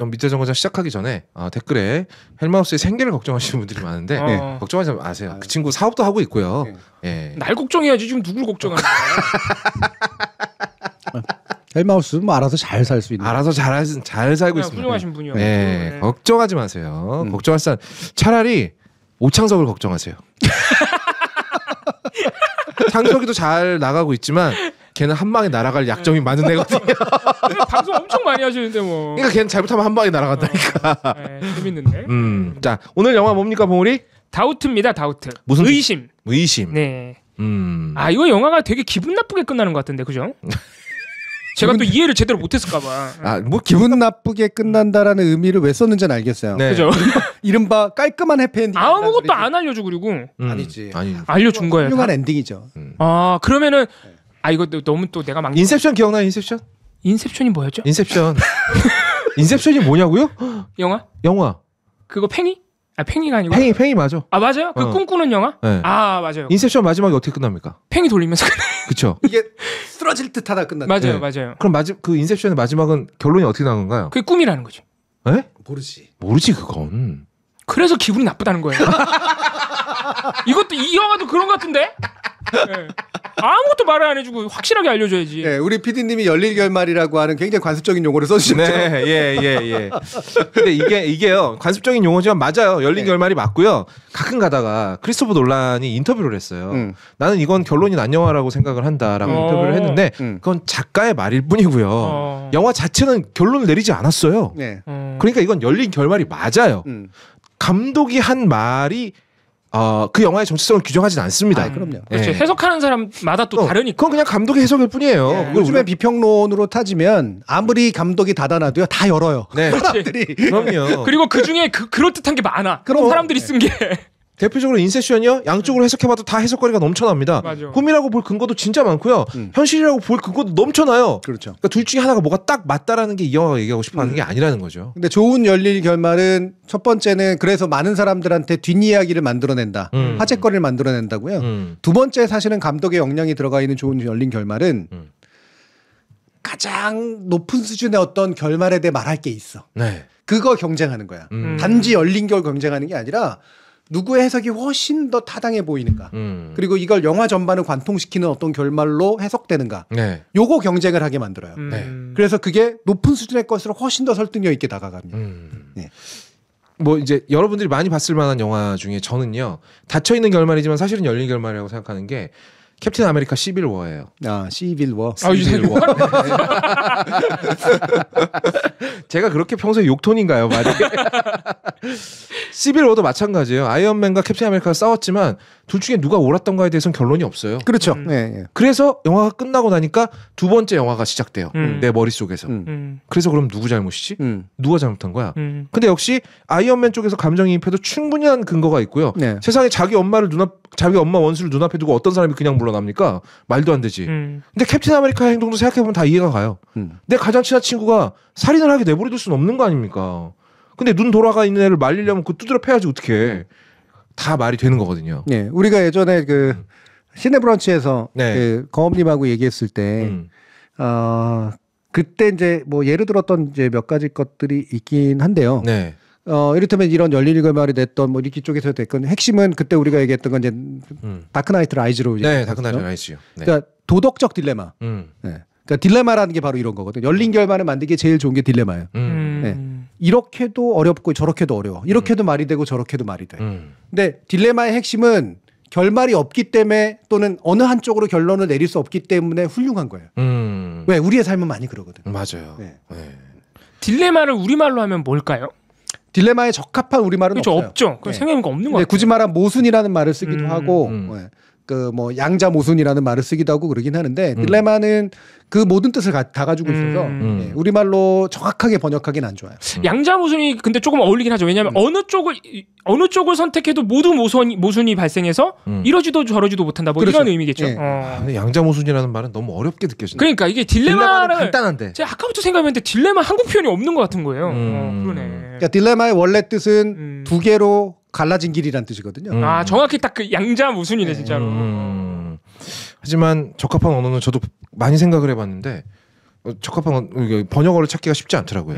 밑에 정거장 시작하기 전에 댓글에 헬마우스의 생계를 걱정하시는 분들이 많은데 걱정하지 마세요. 그 친구 사업도 하고 있고요. 예. 날 걱정해야지 지금 누굴 걱정하는 거야. 헬마우스 뭐 알아서 잘 살 수 있는. 알아서 잘 살고 있습니다. 훌륭하신 분이요. 네. 걱정하지 마세요. 걱정할 사람 차라리 오창석을 걱정하세요. 창석이도 잘 나가고 있지만 걔는 한 방에 날아갈 약점이 많은 애거든요. 방송 엄청 많이 하시는데 뭐. 그러니까 걔는 잘못하면 한 방에 날아간다니까. 네, 재밌는데. 자, 오늘 영화 뭡니까, 봉우리? 다우트입니다. 다우트. 무슨 의심. 의심. 네. 이거 영화가 되게 기분 나쁘게 끝나는 것 같은데, 그죠? 제가 또 이해를 제대로 못했을까봐. 뭐 기분 나쁘게 끝난다라는 의미를 왜 썼는지는 알겠어요. 네. 그죠? 이른바 깔끔한 해피엔딩. 아무것도 안 알려줘 그리고. 아니지. 알려준 거예요. 훌륭한 엔딩이죠. 그러면은 이거 너무 또 내가 막. 인셉션 기억나요? 인셉션? 인셉션이 뭐였죠? 인셉션. 인셉션이 뭐냐고요? 영화. 그거 팽이? 팽이가 아니고. 팽이 맞아. 맞아요? 그 꿈꾸는 영화? 네. 맞아요. 인셉션 마지막에 어떻게 끝납니까? 팽이 돌리면서 그쵸. 이게 쓰러질 듯하다 끝났다. 맞아요. 그럼 그 인셉션의 마지막은 결론이 어떻게 나온 건가요? 그게 꿈이라는 거지. 에? 모르지 그건. 그래서 기분이 나쁘다는 거예요. 이 영화도 그런 것 같은데? 네. 아무것도 말을 안 해주고 확실하게 알려줘야지. 네, 우리 PD님이 열릴 결말이라고 하는 굉장히 관습적인 용어를 써주셨죠. 네, 예. 근데 이게요 관습적인 용어지만 맞아요. 열린 결말이 맞고요. 가끔 가다가 크리스토퍼 놀란이 인터뷰를 했어요. 나는 이건 결론이 난 영화라고 생각을 한다라고 인터뷰를 했는데 그건 작가의 말일 뿐이고요. 영화 자체는 결론을 내리지 않았어요. 네. 그러니까 이건 열린 결말이 맞아요. 감독이 한 말이 그 영화의 정체성을 규정하진 않습니다. 그럼요. 그렇죠. 해석하는 사람마다 또 다르니까. 그건 그냥 감독의 해석일 뿐이에요. 요즘에 비평론으로 타지면 아무리 감독이 닫아놔도요 다 열어요. 네. 사람들이. 그럼요. 그리고 그 중에 그럴듯한 게 많아. 그럼 사람들이 쓴 게. 대표적으로 인셉션이요. 양쪽으로 해석해봐도 다 해석거리가 넘쳐납니다. 맞아. 꿈이라고 볼 근거도 진짜 많고요. 현실이라고 볼 근거도 넘쳐나요. 그렇죠. 그러니까 둘 중에 하나가 뭐가 딱 맞다라는 게 이 영화가 얘기하고 싶어하는 게 아니라는 거죠. 근데 좋은 열릴 결말은 첫 번째는 그래서 많은 사람들한테 뒷이야기를 만들어낸다. 화제거리를 만들어낸다고요. 두 번째 사실은 감독의 역량이 들어가 있는 좋은 열린 결말은 가장 높은 수준의 어떤 결말에 대해 말할 게 있어. 네. 그거 경쟁하는 거야. 단지 열린 결 경쟁하는 게 아니라 누구의 해석이 훨씬 더 타당해 보이는가. 그리고 이걸 영화 전반을 관통시키는 어떤 결말로 해석되는가. 네. 요거 경쟁을 하게 만들어요. 네. 그래서 그게 높은 수준의 것으로 훨씬 더 설득력 있게 다가갑니다. 네. 뭐 이제 여러분들이 많이 봤을 만한 영화 중에 저는요 닫혀있는 결말이지만 사실은 열린 결말이라고 생각하는 게 캡틴 아메리카 시빌 워예요. 시빌 워. 시빌 워. 제가 그렇게 평소에 욕톤인가요, 말이? 시빌 워도 마찬가지예요. 아이언맨과 캡틴 아메리카가 싸웠지만 둘 중에 누가 옳았던가에 대해서는 결론이 없어요. 그렇죠. 네. 그래서 영화가 끝나고 나니까 두 번째 영화가 시작돼요. 내 머릿속에서. 그래서 그럼 누구 잘못이지? 누가 잘못한 거야? 근데 역시 아이언맨 쪽에서 감정이입해도 충분한 근거가 있고요. 네. 세상에 자기 엄마 원수를 눈앞에 두고 어떤 사람이 그냥 물러납니까? 말도 안 되지. 근데 캡틴 아메리카의 행동도 생각해보면 다 이해가 가요. 내 가장 친한 친구가 살인을 하게 내버려둘 수는 없는 거 아닙니까? 근데 눈 돌아가 있는 애를 말리려면 그 두드려 패야지 어떡해. 다 말이 되는 거거든요. 네, 우리가 예전에 그 시네브런치에서 그 거업님하고 얘기했을 때 그때 이제 뭐 예를 들었던 이제 몇 가지 것들이 있긴 한데요. 네. 이를테면 이런 열린 결말이 됐던 뭐 리키 쪽에서 됐건 핵심은 그때 우리가 얘기했던 건 이제 다크나이트 라이즈로 네, 다크나이트 라이즈요. 네. 그러니까 도덕적 딜레마. 네. 그러니까 딜레마라는 게 바로 이런 거거든요. 열린 결말을 만들기 제일 좋은 게 딜레마예요. 네. 이렇게도 어렵고 저렇게도 어려워. 이렇게도 말이 되고 저렇게도 말이 돼. 근데 딜레마의 핵심은 결말이 없기 때문에 또는 어느 한쪽으로 결론을 내릴 수 없기 때문에 훌륭한 거예요. 왜? 우리의 삶은 많이 그러거든. 맞아요. 네. 네. 딜레마를 우리말로 하면 뭘까요? 딜레마에 적합한 우리말은 그렇죠, 없어요. 없죠. 네. 생각해보니까 없는 것 같아요. 굳이 말하면 모순이라는 말을 쓰기도 하고 그 뭐 양자 모순이라는 말을 쓰기도 하고 그러긴 하는데 딜레마는 그 모든 뜻을 다 가지고 있어서 우리말로 정확하게 번역하기는 안 좋아요. 양자 모순이 근데 조금 어울리긴 하죠. 왜냐하면 어느 쪽을 선택해도 모두 모순이 발생해서 이러지도 저러지도 못한다. 뭐 그렇죠. 이런 의미겠죠. 네. 근데 양자 모순이라는 말은 너무 어렵게 느껴진다. 그러니까 이게 딜레마는 간단한데. 제가 아까부터 생각했는데 딜레마 한국 표현이 없는 것 같은 거예요. 그러네. 그러니까 딜레마의 원래 뜻은 두 개로 갈라진 길이란 뜻이거든요. 정확히 딱 그 양자 모순이네 진짜로. 하지만 적합한 언어는 저도 많이 생각을 해봤는데 적합한 번역어를 찾기가 쉽지 않더라고요.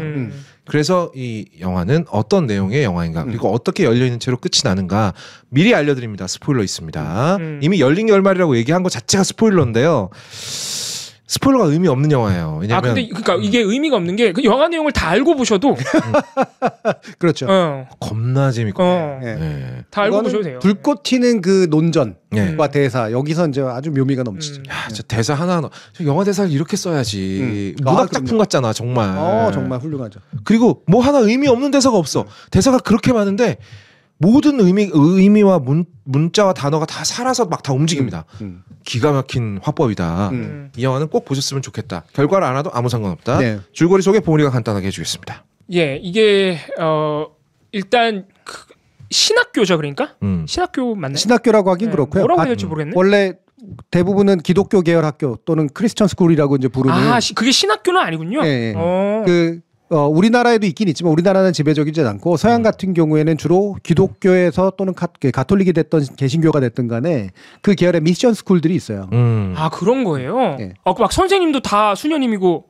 그래서 이 영화는 어떤 내용의 영화인가 그리고 어떻게 열려있는 채로 끝이 나는가 미리 알려드립니다. 스포일러 있습니다. 이미 열린 결말이라고 얘기한 것 자체가 스포일러인데요. 스포일러가 의미 없는 영화예요. 왜냐면 근데 그러니까 이게 의미가 없는 게 그 영화 내용을 다 알고 보셔도 그렇죠. 겁나 재밌고 네. 다 알고 보셔도 돼요. 불꽃 튀는 그 논전과 대사 여기서 이제 아주 묘미가 넘치죠. 야, 진짜 대사 하나 영화 대사를 이렇게 써야지. 문학 작품 같잖아 정말. 정말 훌륭하죠. 그리고 뭐 하나 의미 없는 대사가 없어. 대사가 그렇게 많은데 모든 의미와 문자와 단어가 다 살아서 막 다 움직입니다. 기가 막힌 화법이다. 이 영화는 꼭 보셨으면 좋겠다. 결과를 안 와도 아무 상관없다. 네. 줄거리 소개 보은이가 간단하게 해주겠습니다. 예, 이게 일단 신학교죠, 그러니까 신학교 맞나요? 신학교라고 하긴 그렇고요. 뭐라고 해야 될지 모르겠네. 원래 대부분은 기독교 계열 학교 또는 크리스천 스쿨이라고 이제 부르는. 그게 신학교는 아니군요. 네. 우리나라에도 있긴 있지만 우리나라는 지배적이지 않고 서양 같은 경우에는 주로 기독교에서 또는 가톨릭이 됐던 개신교가 됐든 간에 그 계열의 미션 스쿨들이 있어요. 그런 거예요. 네. 막 선생님도 다 수녀님이고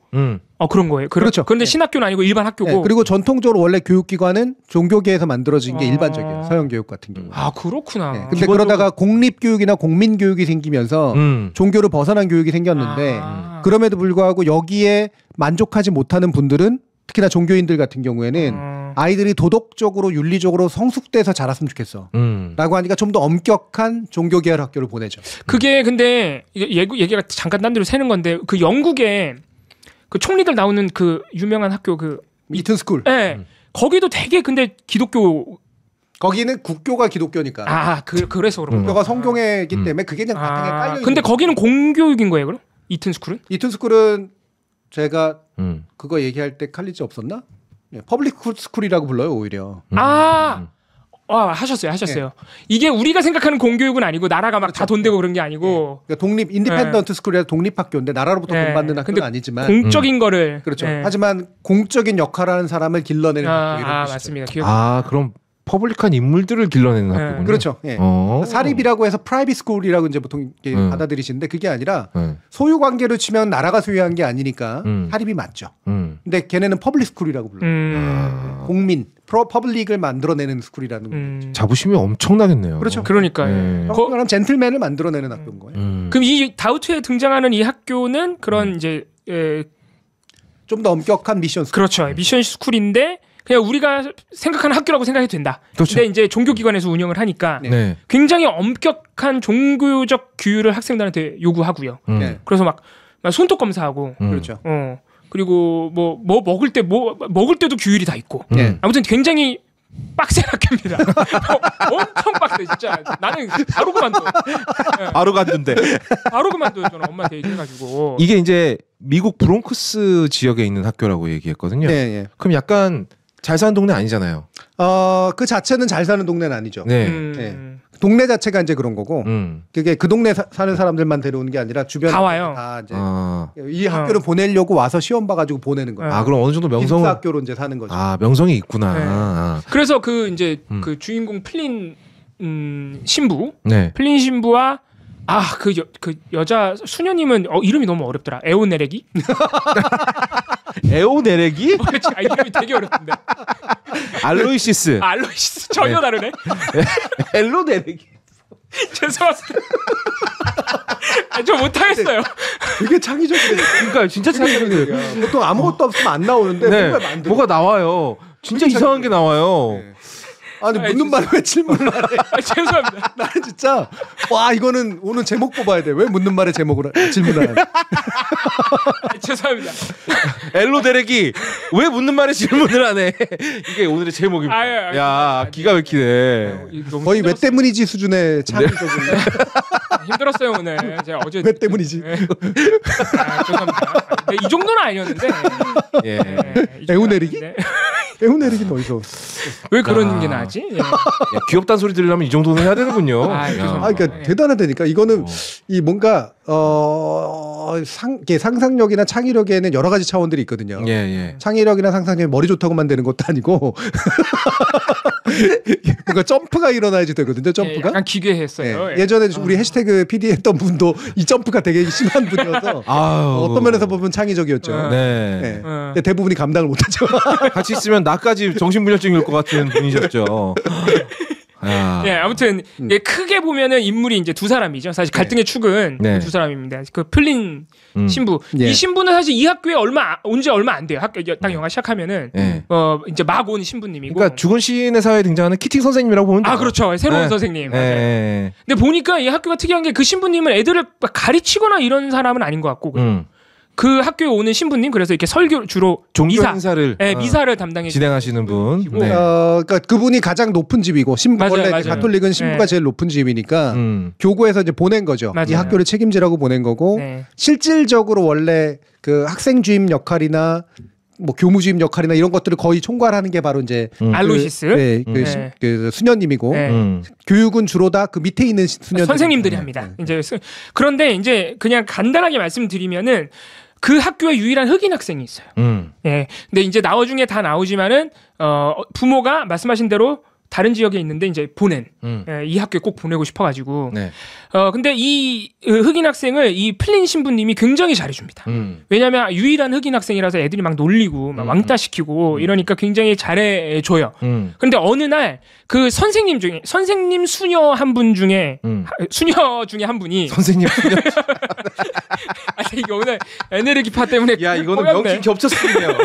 그런 거예요. 그렇죠. 그런데 신학교는 아니고 일반 학교고. 네. 그리고 전통적으로 원래 교육기관은 종교계에서 만들어진 게 일반적이에요. 서양 교육 같은 경우. 그렇구나. 네. 근데 그러다가 공립교육이나 국민교육이 생기면서 종교를 벗어난 교육이 생겼는데 그럼에도 불구하고 여기에 만족하지 못하는 분들은 특히나 종교인들 같은 경우에는 아이들이 도덕적으로 윤리적으로 성숙돼서 자랐으면 좋겠어 라고 하니까 좀 더 엄격한 종교계열 학교를 보내죠. 그게 근데 얘기가 잠깐 딴 데로 새는 건데 그 영국에 그 총리들 나오는 그 유명한 학교 이튼 스쿨. 네. 거기도 되게 근데 기독교 거기는 국교가 기독교니까. 그래서 그런 국교가 성경이기 때문에 그게 그냥 바탕에 깔려 있는. 근데 거기는 공교육인 거예요, 그럼? 이튼 스쿨은? 이튼 스쿨은 제가 그거 얘기할 때 칼리지 없었나? 퍼블릭 스쿨이라고 불러요 오히려. 하셨어요. 네. 이게 우리가 생각하는 공교육은 아니고 나라가 막 다 돈 대고 그런 게 아니고 그러니까 독립 인디펜던트 스쿨이라 독립학교인데 나라로부터 돈 받는 학교는 아니지만 공적인 거를 그렇죠. 하지만 공적인 역할을 하는 사람을 길러내는 학교 이런 맞습니다. 그럼 퍼블릭한 인물들을 길러내는 학교군요. 그렇죠. 사립이라고 해서 프라이빗 스쿨이라고 이제 보통 받아들이시는데 그게 아니라 소유 관계로 치면 나라가 소유한 게 아니니까 사립이 맞죠. 근데 걔네는 퍼블릭 스쿨이라고 불러요. 국민 퍼블릭을 만들어내는 스쿨이라는 거죠. 자부심이 엄청나겠네요. 그렇죠. 그러니까요. 그럼 젠틀맨을 만들어내는 학교인 거예요. 그럼 이 다우트에 등장하는 이 학교는 그런 이제 좀 더 엄격한 미션 스쿨. 그렇죠. 미션 스쿨인데 그냥 우리가 생각하는 학교라고 생각해도 된다. 그렇죠. 근데 이제 종교기관에서 운영을 하니까 네. 굉장히 엄격한 종교적 규율을 학생들한테 요구하고요. 그래서 막 손톱 검사하고 그렇죠. 그리고 뭐 먹을 때도 규율이 다 있고. 아무튼 굉장히 빡센 학교입니다. 엄청 빡세 진짜. 나는 바로 그만둬. 바로 갔는데. 바로 그만둬. 저는 엄마한테 얘기해가지고. 이게 이제 미국 브롱크스 지역에 있는 학교라고 얘기했거든요. 네. 그럼 약간 잘 사는 동네 아니잖아요. 그 자체는 잘 사는 동네는 아니죠. 네. 동네 자체가 이제 그런 거고 그게 그 동네 사는 사람들만 데려오는 게 아니라 주변 다 와요. 다 이제 이 학교를 보내려고 와서 시험 봐가지고 보내는 거예요. 그럼 어느 정도 명성 학교로 이제 사는 거죠. 명성이 있구나. 그래서 그 이제 그 주인공 플린 신부, 네. 플린 신부와 그 여자 수녀님은 이름이 너무 어렵더라. 에오네레기? 에오네레기? 그렇지. 이름이 되게 어렵던데. 알로이시스. 알로이시스 전혀 다르네. 엘로네레기. 죄송합니다. 저 못하겠어요. 되게 창의적이에요. 그러니까 진짜 창의적이에요. 보통 아무것도 없으면 안 나오는데 뭐가 나와요. 진짜 이상한 게 나와요. 아니 묻는 말에 왜 질문을 안 해? 죄송합니다. 나는 진짜 이거는 오늘 제목 뽑아야 돼. 왜 묻는 말에 질문을 안 해? 죄송합니다. 엘로데렉이 왜 묻는 말에 질문을 안 해? 이게 오늘의 제목입니다. 야 기가 막히네. 거의 왜 때문이지 수준의 창의적인. 힘들었어요 오늘. 제가 어제 왜 때문이지? 죄송합니다. 이 정도는 아니었는데. 에오네리기? 에오네리기는 어디서? 왜 그런 게 나지? 귀엽다는 소리 들으려면 이 정도는 해야 되는군요. 그러니까 대단하다니까. 이거는 이 뭔가 상상력이나 창의력에는 여러 가지 차원들이 있거든요. 창의력이나 상상력이 머리 좋다고만 되는 것도 아니고 그러니까 점프가 일어나야지 되거든요. 점프가. 약간 기괴했어요. 예전에 우리 해시태그 PD 했던 분도 이 점프가 되게 심한 분이어서 어떤 면에서 보면 창의적이었죠. 근데 대부분이 감당을 못하죠. 같이 있으면 나까지 정신분열증이 올 것 같은 분이셨죠. 아무튼 크게 보면은 인물이 이제 두 사람이죠. 사실 갈등의 축은 두 사람입니다. 그 플린 신부. 이 신부는 사실 이 학교에 온 지 얼마 안 돼요. 학교 딱 영화 시작하면은 이제 막 온 신부님이고. 그러니까 죽은 시인의 사회에 등장하는 키팅 선생님이라고 보면 돼요. 그렇죠. 새로운 선생님. 근데 보니까 이 학교가 특이한 게 그 신부님은 애들을 가르치거나 이런 사람은 아닌 것 같고. 그 학교에 오는 신부님 그래서 이렇게 설교 주로 종교 행사를 미사를 담당해 진행하시는 분. 그러니까 그분이 가장 높은 집이고 신부 원래 가톨릭은 신부가 제일 높은 집이니까 교구에서 이제 보낸 거죠. 이 학교를 책임지라고 보낸 거고 실질적으로 원래 그 학생 주임 역할이나 뭐 교무 주임 역할이나 이런 것들을 거의 총괄하는 게 바로 이제 알로시스 그 수녀님이고 교육은 주로 다 그 밑에 있는 선생님들이 합니다. 이제 그런데 이제 그냥 간단하게 말씀드리면은 그 학교에 유일한 흑인 학생이 있어요. 근데 이제 나중에 다 나오지만은 부모가 말씀하신 대로 다른 지역에 있는데 이제 보낸 이 학교에 꼭 보내고 싶어가지고 근데 이 흑인 학생을 이 플린 신부님이 굉장히 잘해줍니다. 왜냐하면 유일한 흑인 학생이라서 애들이 막 놀리고 막 왕따시키고 이러니까 굉장히 잘해줘요. 그런데 어느 날 그 선생님 수녀 한 분 중에 수녀 중에 한 분이 선생님 수녀 이거 오늘 에네르기파 때문에 이거는 명칭 겹쳤습니다.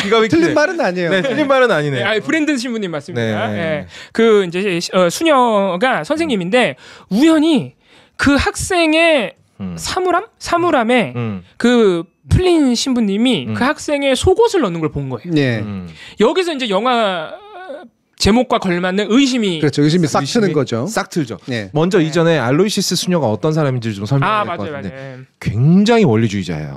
기가 막히네. 틀린 말은 아니에요. 틀린 말은 아니네. 브랜든 신부님 맞습니다. 그 이제 수녀가 선생님인데 우연히 그 학생의 사물함에 그 플린 신부님이 그 학생의 속옷을 넣는 걸 본 거예요. 여기서 이제 영화 제목과 걸맞는 의심이 싹 트는 거죠. 싹 틀죠. 먼저 이전에 알로이시스 수녀가 어떤 사람인지를 좀 설명해야 될 것 같은데 맞아요. 굉장히 원리주의자예요.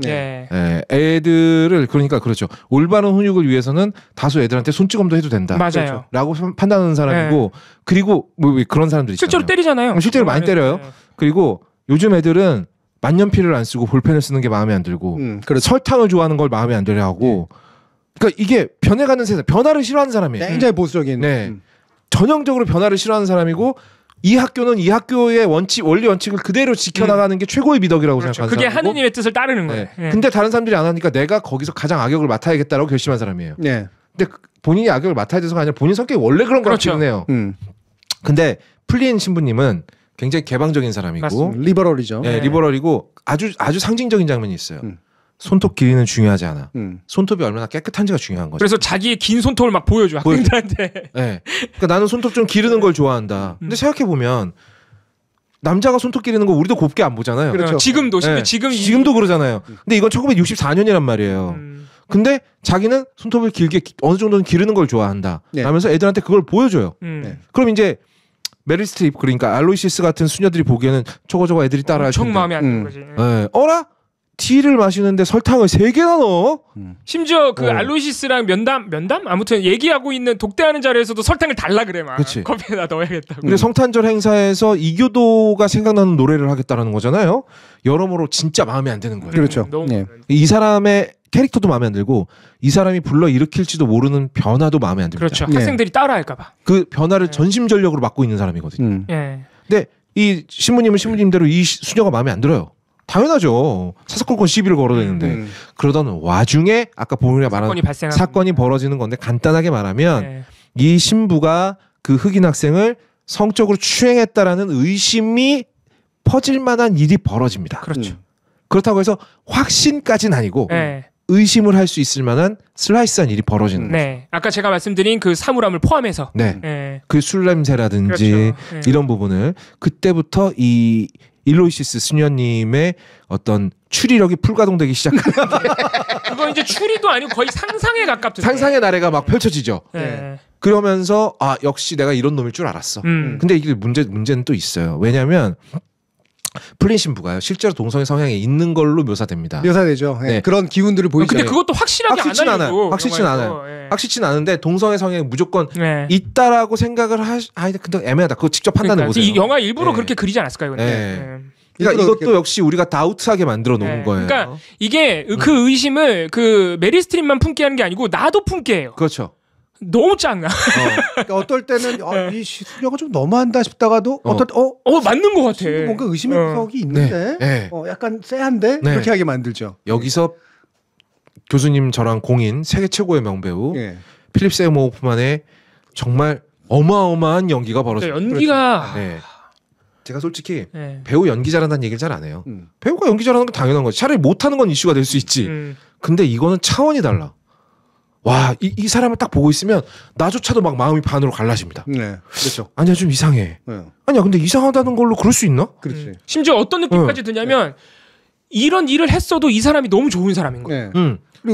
애들을 그러니까 그렇죠. 올바른 훈육을 위해서는 다소 애들한테 손찌검도 해도 된다. 맞아요. 라고 판단하는 사람이고 그리고 뭐 그런 사람들 있잖아요. 실제로 때리잖아요. 실제로 많이 때려요. 그리고 요즘 애들은 만년필을 안 쓰고 볼펜을 쓰는 게 마음에 안 들고 설탕을 좋아하는 걸 마음에 안 들어 하고 그러니까 이게 변해가는 세상, 변화를 싫어하는 사람이에요. 굉장히 보수적인. 전형적으로 변화를 싫어하는 사람이고 이 학교는 이 학교의 원리 원칙을 그대로 지켜나가는 게 최고의 미덕이라고 생각하는 그게 사람이고 하느님의 뜻을 따르는 거예요. 근데 다른 사람들이 안 하니까 내가 거기서 가장 악역을 맡아야겠다라고 결심한 사람이에요. 근데 본인이 악역을 맡아야 돼서가 아니라 본인 성격이 원래 그런 거라고 해요. 근데 플린 신부님은 굉장히 개방적인 사람이고 맞습니다. 리버럴이죠. 리버럴이고 아주 상징적인 장면이 있어요. 손톱 길이는 중요하지 않아. 손톱이 얼마나 깨끗한지가 중요한 거죠. 그래서 자기의 긴 손톱을 막 보여줘 학생들한테. 그러니까 나는 손톱 좀 기르는 걸 좋아한다. 근데 생각해 보면 남자가 손톱 기르는 거 우리도 곱게 안 보잖아요. 그렇죠. 지금도 지금도 그러잖아요. 근데 이건 1964년이란 말이에요. 근데 자기는 손톱을 길게 어느 정도는 기르는 걸 좋아한다. 라면서 애들한테 그걸 보여줘요. 그럼 이제 메릴 스트립 그러니까 알로이시스 같은 수녀들이 보기에는 저거 애들이 따라할 텐데. 엄청 마음에 안 드는 거지. 어라? 티를 마시는데 설탕을 3개나 넣어? 심지어 그 알로이시스랑 면담? 아무튼 얘기하고 있는 독대하는 자리에서도 설탕을 달라 그래 막. 그치. 커피에다 넣어야겠다고. 근데 성탄절 행사에서 이교도가 생각나는 노래를 하겠다라는 거잖아요. 여러모로 진짜 마음에 안 드는 거예요. 그렇죠. 이 사람의 캐릭터도 마음에 안 들고 이 사람이 불러 일으킬지도 모르는 변화도 마음에 안 듭니다. 그렇죠. 학생들이 따라할까 봐. 그 변화를 전심전력으로 맡고 있는 사람이거든요. 근데 이 신부님은 신부님대로 이 수녀가 마음에 안 들어요. 당연하죠. 사사건건 시비를 걸어대는데 그러던 와중에 아까 보물이가 말한 사건이 벌어지는 건데 간단하게 말하면 이 신부가 그 흑인 학생을 성적으로 추행했다라는 의심이 퍼질 만한 일이 벌어집니다. 그렇죠. 그렇다고 해서 확신까지는 아니고 의심을 할 수 있을 만한 슬라이스한 일이 벌어지는 거죠. 아까 제가 말씀드린 그 사물함을 포함해서 그 술 냄새라든지 그렇죠. 이런 부분을 그때부터 이 일로이시스 수녀님의 어떤 추리력이 풀가동되기 시작합니다. 그거 이제 추리도 아니고 거의 상상에 가깝던데. 상상의 나래가 막 펼쳐지죠. 그러면서 역시 내가 이런 놈일 줄 알았어. 근데 이게 문제는 또 있어요. 왜냐하면 플린 신부가요 실제로 동성애 성향이 있는 걸로 묘사됩니다. 묘사되죠. 그런 기운들을 보이죠. 근데 그것도 확실하게 안 알려고. 확실치는 않아요. 확실치는 않은데 동성애 성향이 무조건 있다라고 생각을 근데 애매하다. 그거 직접 판단해 보세요. 이 영화 일부러 그렇게 그리지 않았을까요? 근데? 그러니까 이것도 역시 우리가 다우트하게 만들어 놓은 거예요. 그러니까 이게 그 의심을 그 메리 스트립만 품게 하는 게 아니고 나도 품게 해요. 그렇죠. 너무 짱나. 그러니까 어떨 때는 이 수녀가 좀 너무한다 싶다가도 맞는 것 같아. 뭔가 의심의 구석이 있는데 약간 쎄한데 그렇게 하게 만들죠. 여기서 교수님 저랑 공인 세계 최고의 명배우 필립 세이머 호프만의 정말 어마어마한 연기가 벌어져요. 연기가 제가 솔직히 배우 연기 잘한다는 얘기를 잘 안 해요. 배우가 연기 잘하는 건 당연한 거지. 차라리 못하는 건 이슈가 될 수 있지. 근데 이거는 차원이 달라. 와, 이 사람을 딱 보고 있으면 나조차도 막 마음이 반으로 갈라집니다. 그렇죠. 아니야, 좀 이상해. 아니야, 근데 이상하다는 걸로 그럴 수 있나? 그렇지. 심지어 어떤 느낌까지 드냐면 이런 일을 했어도 이 사람이 너무 좋은 사람인 거야.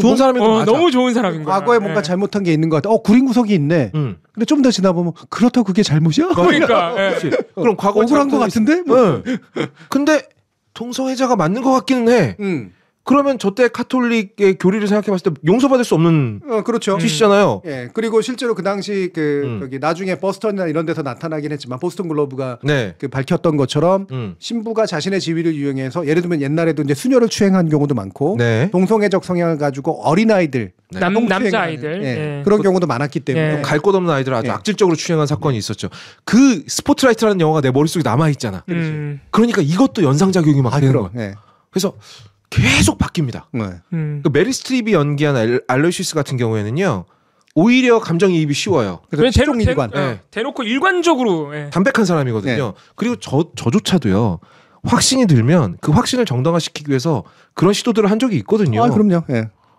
좋은 사람인 거 맞아. 너무 좋은 사람인 거야. 과거에 뭔가 잘못한 게 있는 것 같아. 구린 구석이 있네. 근데 좀 더 지나보면 그렇다고 그게 잘못이야? 그러니까. 그럼 과거에 억울한 것 같은데? 근데 동성애자가 맞는 것 같기는 해. 그러면 저때 카톨릭의 교리를 생각해봤을 때 용서받을 수 없는 그렇죠. 짓이잖아요. 그리고 실제로 그 당시 여기 나중에 버스턴이나 이런 데서 나타나긴 했지만 보스턴 글로브가 그 밝혔던 것처럼 신부가 자신의 지위를 이용해서 예를 들면 옛날에도 이제 수녀를 추행한 경우도 많고 동성애적 성향을 가지고 어린아이들 남자아이들 그런 경우도 많았기 때문에 갈 곳 없는 아이들을 아주 악질적으로 추행한 사건이 있었죠. 그 스포트라이트라는 영화가 내 머릿속에 남아있잖아. 그러니까 이것도 연상작용이 막 되는 거야. 그래서 계속 바뀝니다. 그 메리 스트립이 연기한 알로이시스 같은 경우에는요, 오히려 감정이입이 쉬워요. 대놓고 일관적으로 담백한 사람이거든요. 그리고 저조차도요, 확신이 들면 그 확신을 정당화시키기 위해서 그런 시도들을 한 적이 있거든요. 그럼요.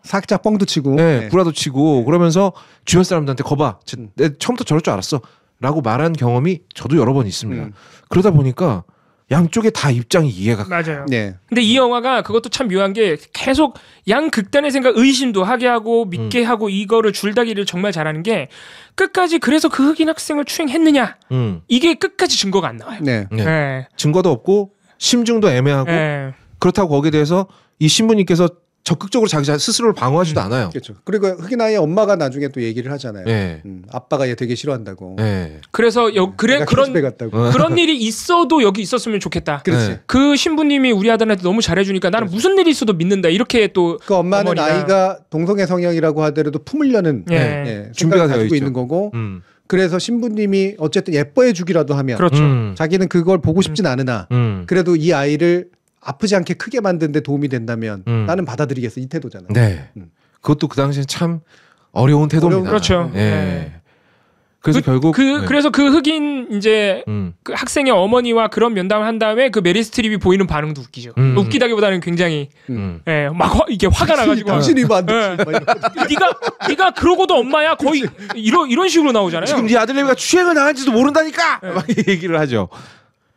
살짝 뻥도 치고, 구라도 치고 그러면서 주변 사람들한테 거봐, 내 처음부터 저럴 줄 알았어 라고 말한 경험이 저도 여러 번 있습니다. 그러다 보니까 양쪽에 다 입장이 이해가 맞아요. 근데 이 영화가 그것도 참 묘한 게 계속 양 극단의 생각 의심도 하게 하고 믿게 하고 이거를 줄다기를 정말 잘하는 게 끝까지 그래서 그 흑인 학생을 추행했느냐 이게 끝까지 증거가 안 나와요. 증거도 없고 심증도 애매하고 그렇다고 거기에 대해서 이 신부님께서 적극적으로 자기 스스로를 방어하지도 않아요. 그렇죠. 그리고 흑인 아이의 엄마가 나중에 또 얘기를 하잖아요. 아빠가 얘 되게 싫어한다고. 그래서 그런 일이 있어도 여기 있었으면 좋겠다. 그렇지. 그 신부님이 우리 아들한테 너무 잘해주니까 나는 무슨 일이 있어도 믿는다. 이렇게 또 그 엄마는 어머니가. 아이가 동성애 성향이라고 하더라도 품으려는 준비가 되어 가지고 있는 거고. 그래서 신부님이 어쨌든 예뻐해주기라도 하면 자기는 그걸 보고 싶진 않으나 그래도 이 아이를 아프지 않게 크게 만드는 데 도움이 된다면 나는 받아들이겠어. 이 태도잖아요. 그것도 그 당시에 참 어려운 태도입니다. 그렇죠. 그래서 결국 그래서 그 흑인 이제 그 학생의 어머니와 그런 면담을 한 다음에 그 메리 스트립이 보이는 반응도 웃기죠. 웃기다기보다는 굉장히 막 이게 화가 나가지고 당신이 만든 네가 그러고도 엄마야 거의 이런 식으로 나오잖아요. 지금 네 아들내미가 추행을 당한지도 모른다니까 막 얘기를 하죠.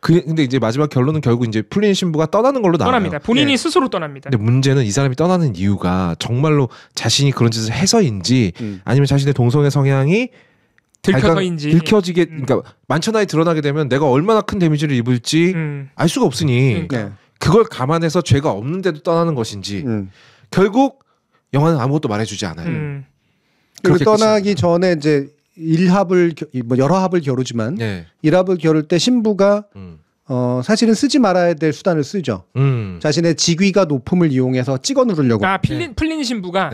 근데 이제 마지막 결론은 결국 이제 풀린 신부가 떠나는 걸로 나와요. 떠납니다. 본인이 스스로 떠납니다. 근데 문제는 이 사람이 떠나는 이유가 정말로 자신이 그런 짓을 해서인지 아니면 자신의 동성애 성향이 들켜서인지 들켜지게 그러니까 만천하에 드러나게 되면 내가 얼마나 큰 데미지를 입을지 알 수가 없으니 그걸 감안해서 죄가 없는데도 떠나는 것인지 결국 영화는 아무것도 말해주지 않아요. 그리고 떠나기 전에 이제 여러 합을 겨루지만 일합을 겨룰 때 신부가 사실은 쓰지 말아야 될 수단을 쓰죠. 자신의 직위가 높음을 이용해서 찍어 누르려고. 풀린 신부가.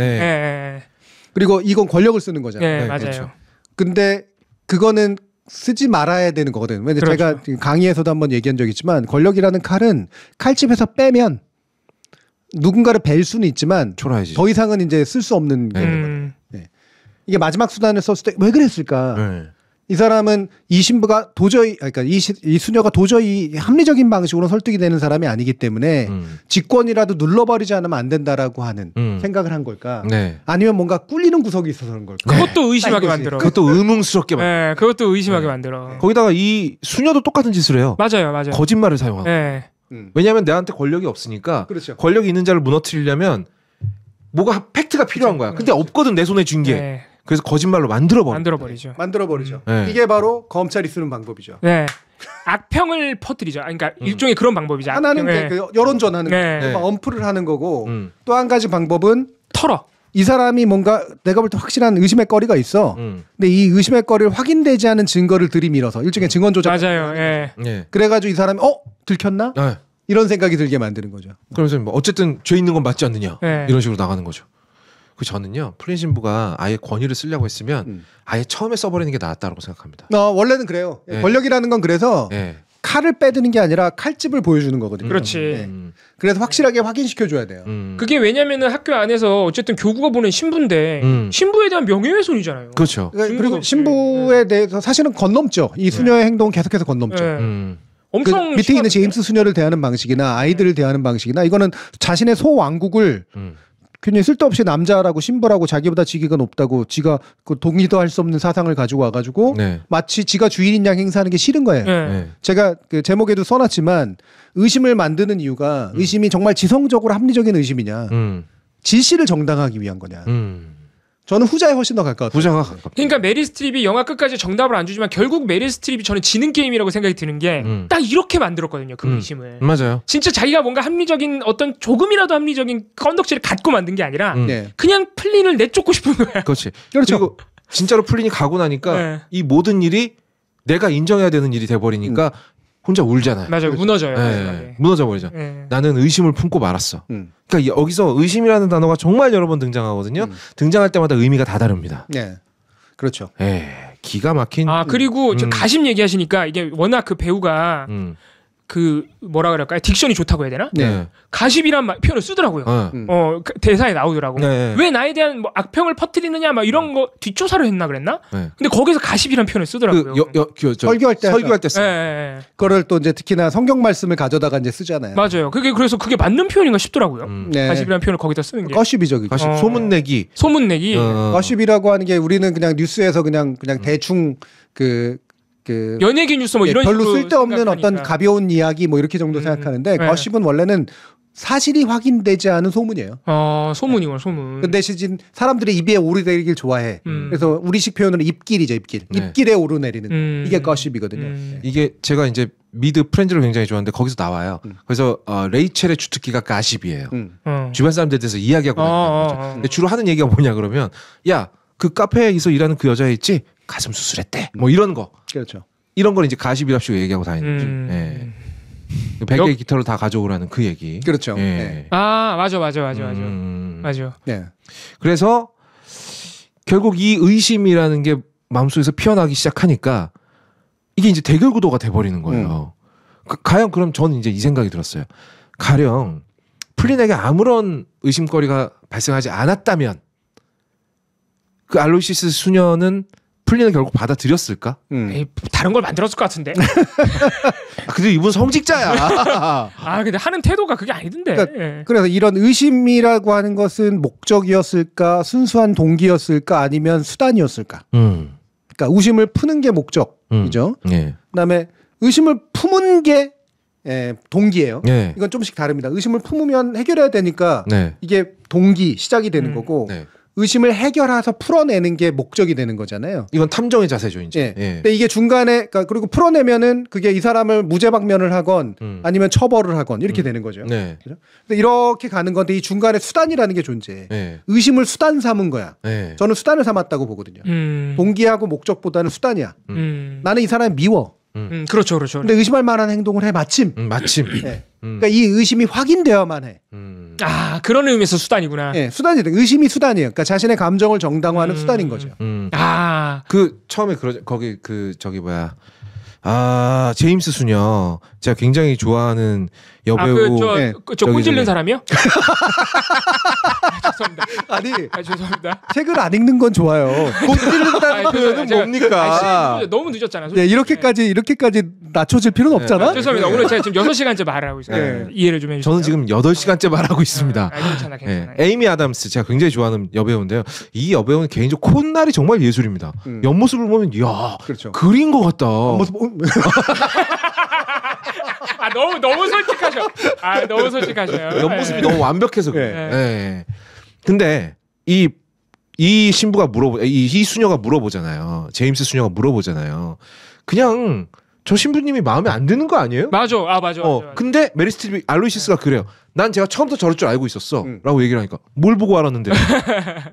그리고 이건 권력을 쓰는 거잖아요. 맞아요. 그렇죠. 근데 그거는 쓰지 말아야 되는 거거든. 왜냐면 제가 강의에서도 한번 얘기한 적이 있지만 권력이라는 칼은 칼집에서 빼면 누군가를 벨 수는 있지만 초라해지죠. 더 이상은 이제 쓸 수 없는 거거든요. 이게 마지막 수단을 썼을 때 왜 그랬을까? 이 사람은 이 신부가 도저히 그러니까 이 수녀가 도저히 합리적인 방식으로 설득이 되는 사람이 아니기 때문에 직권이라도 눌러버리지 않으면 안 된다라고 하는 생각을 한 걸까? 아니면 뭔가 꿀리는 구석이 있어서 그런 걸까? 그것도 의심하게 만들어. 그것도 의문스럽게 만들어. 그것도 의심하게 만들어. 거기다가 이 수녀도 똑같은 짓을 해요. 맞아요. 거짓말을 사용하고. 왜냐하면 내한테 권력이 없으니까 권력이 있는 자를 무너뜨리려면 뭐가 팩트가 필요한 거야. 근데 없거든 내 손에 쥔 게. 그래서 거짓말로 만들어버리죠. 이게 바로 검찰이 쓰는 방법이죠. 악평을 퍼뜨리죠. 그러니까 일종의 그런 방법이죠. 하나는 그 여론전하는 거, 엄프를 하는 거고 또 한 가지 방법은 털어. 이 사람이 뭔가 내가 볼 때 확실한 의심의 거리가 있어. 근데 이 의심의 거리를 확인되지 않은 증거를 들이밀어서 일종의 증언 조작. 맞아요. 그래가지고 이 사람이 들켰나? 이런 생각이 들게 만드는 거죠. 그러면서 뭐 어쨌든 죄 있는 건 맞지 않느냐 네. 이런 식으로 나가는 거죠. 그 저는요 플린 신부가 아예 권위를 쓰려고 했으면 아예 처음에 써버리는 게 낫다고 생각합니다. 원래는 그래요. 네. 권력이라는 건 그래서 칼을 빼드는 게 아니라 칼집을 보여주는 거거든요. 그렇지. 그래서 확실하게 확인시켜줘야 돼요. 그게 왜냐면은 학교 안에서 어쨌든 교구가 보낸 신부인데 신부에 대한 명예훼손이잖아요. 그렇죠. 그리고 신부에 대해서 사실은 건넘죠. 이 수녀의 행동은 계속해서 건넘죠. 엄청 그 밑에 있는 제임스 수녀를 대하는 방식이나 아이들을 대하는 방식이나 이거는 자신의 소왕국을 괜히 쓸데없이 남자라고 신부라고 자기보다 지위가 높다고 지가 그 동의도 할 수 없는 사상을 가지고 와가지고 마치 지가 주인인 양 행사하는 게 싫은 거예요. 제가 그 제목에도 써놨지만 의심을 만드는 이유가 의심이 정말 지성적으로 합리적인 의심이냐 진실을 정당하기 위한 거냐. 저는 후자에 훨씬 더 가까웠어요. 후자가 가깝다. 그러니까 메릴 스트립이 영화 끝까지 정답을 안 주지만 결국 메릴 스트립이 저는 지는 게임이라고 생각이 드는 게 딱 이렇게 만들었거든요. 그 의심을. 맞아요. 진짜 자기가 뭔가 합리적인 어떤 조금이라도 합리적인 건덕지를 갖고 만든 게 아니라 그냥 플린을 내쫓고 싶은 거야. 그렇지. 그렇죠. 그리고 진짜로 플린이 가고 나니까 이 모든 일이 내가 인정해야 되는 일이 돼버리니까 혼자 울잖아요. 맞아요. 그렇죠. 무너져요. 무너져 버리죠. 나는 의심을 품고 말았어. 그러니까 여기서 의심이라는 단어가 정말 여러 번 등장하거든요. 등장할 때마다 의미가 다 다릅니다. 네, 그렇죠. 기가 막힌. 그리고 가심 얘기하시니까 이게 워낙 그 배우가 그 뭐라 그럴까요? 딕션이 좋다고 해야 되나? 가십이란 표현을 쓰더라고요. 대사에 나오더라고. 왜 나에 대한 뭐 악평을 퍼뜨리느냐 막 이런 거 뒷조사를 했나 그랬나? 근데 거기서 가십이란 표현을 쓰더라고요. 설교할 때 써. 그거를 또 이제 특히나 성경 말씀을 가져다가 이제 쓰잖아요. 맞아요. 그래서 그게 맞는 표현인가 싶더라고요. 가십이란 표현을 거기다 쓰는 게. 거십이죠. 그게. 소문내기. 소문내기. 거십이라고 하는 게 우리는 그냥 뉴스에서 그냥 대충 연예계 뉴스 뭐 이런 별로 식으로 쓸데없는 생각하니까. 어떤 가벼운 이야기 뭐 이렇게 정도 생각하는데 거십은 원래는 사실이 확인되지 않은 소문이에요. 소문이구나, 소문. 근데 대신 사람들이 입에 오르내리길 좋아해. 그래서 우리식 표현으로 입길이죠, 입길. 입길에 오르내리는. 이게 거십이거든요. 이게 제가 이제 미드 프렌즈를 굉장히 좋아하는데 거기서 나와요. 그래서 레이첼의 주특기가 가십이에요. 주변 사람들에 대해서 이야기하고 다니는 거죠. 근데 주로 하는 얘기가 뭐냐 그러면 야, 그 카페에서 일하는 그 여자 있지? 가슴 수술했대. 뭐 이런 거. 그렇죠. 이런 걸 이제 가십이랍시고 얘기하고 다니는 거죠. 100개의 기타를 다 가져오라는 그 얘기. 그렇죠. 맞아. 네. 그래서 결국 이 의심이라는 게 마음속에서 피어나기 시작하니까 이게 이제 대결 구도가 돼버리는 거예요. 가령 그럼 저는 이제 이 생각이 들었어요. 가령 플린에게 아무런 의심거리가 발생하지 않았다면 그 알로이시스 수녀는 플린을 결국 받아들였을까? 에이, 다른 걸 만들었을 것 같은데. 근데 이분 성직자야. 근데 하는 태도가 그게 아니던데. 그래서 이런 의심이라고 하는 것은 목적이었을까, 순수한 동기였을까, 아니면 수단이었을까? 그러니까 의심을 푸는 게 목적이죠. 그다음에 의심을 품은 게 동기예요. 이건 좀씩 다릅니다. 의심을 품으면 해결해야 되니까 이게 동기, 시작이 되는 거고. 의심을 해결해서 풀어내는 게 목적이 되는 거잖아요. 이건 탐정의 자세죠, 이제. 근데 이게 중간에 그리고 풀어내면은 그게 이 사람을 무죄 박면을 하건 아니면 처벌을 하건 이렇게 되는 거죠. 그렇죠? 근데 이렇게 가는 건데 이 중간에 수단이라는 게 존재해. 의심을 수단 삼은 거야. 저는 수단을 삼았다고 보거든요. 동기하고 목적보다는 수단이야. 나는 이 사람이 미워. 그렇죠. 근데 의심할 만한 행동을 해 마침. 그러니까 이 의심이 확인되어야만 해. 그런 의미에서 수단이구나. 수단이 돼. 의심이 수단이에요. 그러니까 자신의 감정을 정당화하는 수단인 거죠. 그 처음에 거기 저기 뭐야. 제임스 수녀 제가 굉장히 좋아하는 여배우. 저 꼰질른 사람이요? 죄송합니다. 죄송합니다. 책을 안 읽는 건 좋아요. 꼰질른다는 표현은 뭡니까? 너무 늦었잖아요. 이렇게까지 낮춰질 필요는 없잖아. 죄송합니다. 오늘 제가 지금 6시간째 말을 하고 있어요. 이해를 좀 해주세요. 저는 지금 8시간째 말하고 있습니다. 괜찮아. 에이미 아담스 제가 굉장히 좋아하는 여배우인데요. 이 여배우는 개인적으로 콧날이 정말 예술입니다. 옆모습을 보면 그렇죠. 그린 것 같다. 너무 솔직하셔. 너무 솔직하셔요. 옆모습이 너무 완벽해서 그래. 근데 이 신부가 이 수녀가 물어보잖아요. 제임스 수녀가 물어보잖아요. 그냥 저 신부님이 마음에 안 드는 거 아니에요? 맞아. 근데 메리 스트립이 알로이시스가 그래요. 난 제가 처음부터 저럴 줄 알고 있었어. 라고 얘기를 하니까 뭘 보고 알았는데.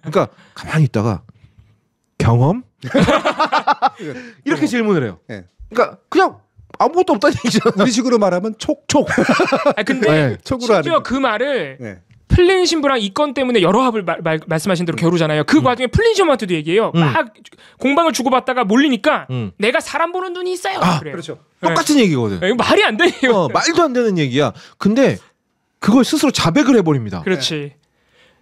그러니까 가만히 있다가 경험? 이렇게 질문을 해요. 그러니까 그냥 아무것도 없다는 얘기잖아. 우리 식으로 말하면 촉촉. 근데 네, 촉으로 심지어 그 말을 네. 플린 신부랑 이 건 때문에 여러 합을 말씀하신 대로 겨루잖아요. 그 과정에 플린 신부한테도 얘기해요. 막 공방을 주고받다가 몰리니까 내가 사람 보는 눈이 있어요. 그래요. 그렇죠. 똑같은 얘기거든. 이거 말이 안 돼요. 말도 안 되는 얘기야. 근데 그걸 스스로 자백을 해버립니다. 그렇지.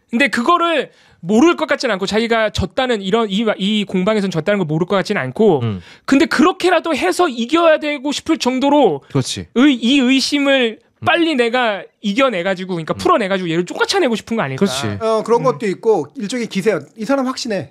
근데 그거를 모를 것 같지는 않고 자기가 졌다는 이런 이 공방에선 졌다는 걸 모를 것 같지는 않고 근데 그렇게라도 해서 이겨야 되고 싶을 정도로 그렇지. 이 의심을 빨리 내가 이겨내가지고 그러니까 풀어내가지고 얘를 쫓아내고 싶은 거 아닐까. 그렇지. 그런 것도 있고 일종의 기세. 이 사람 확신해.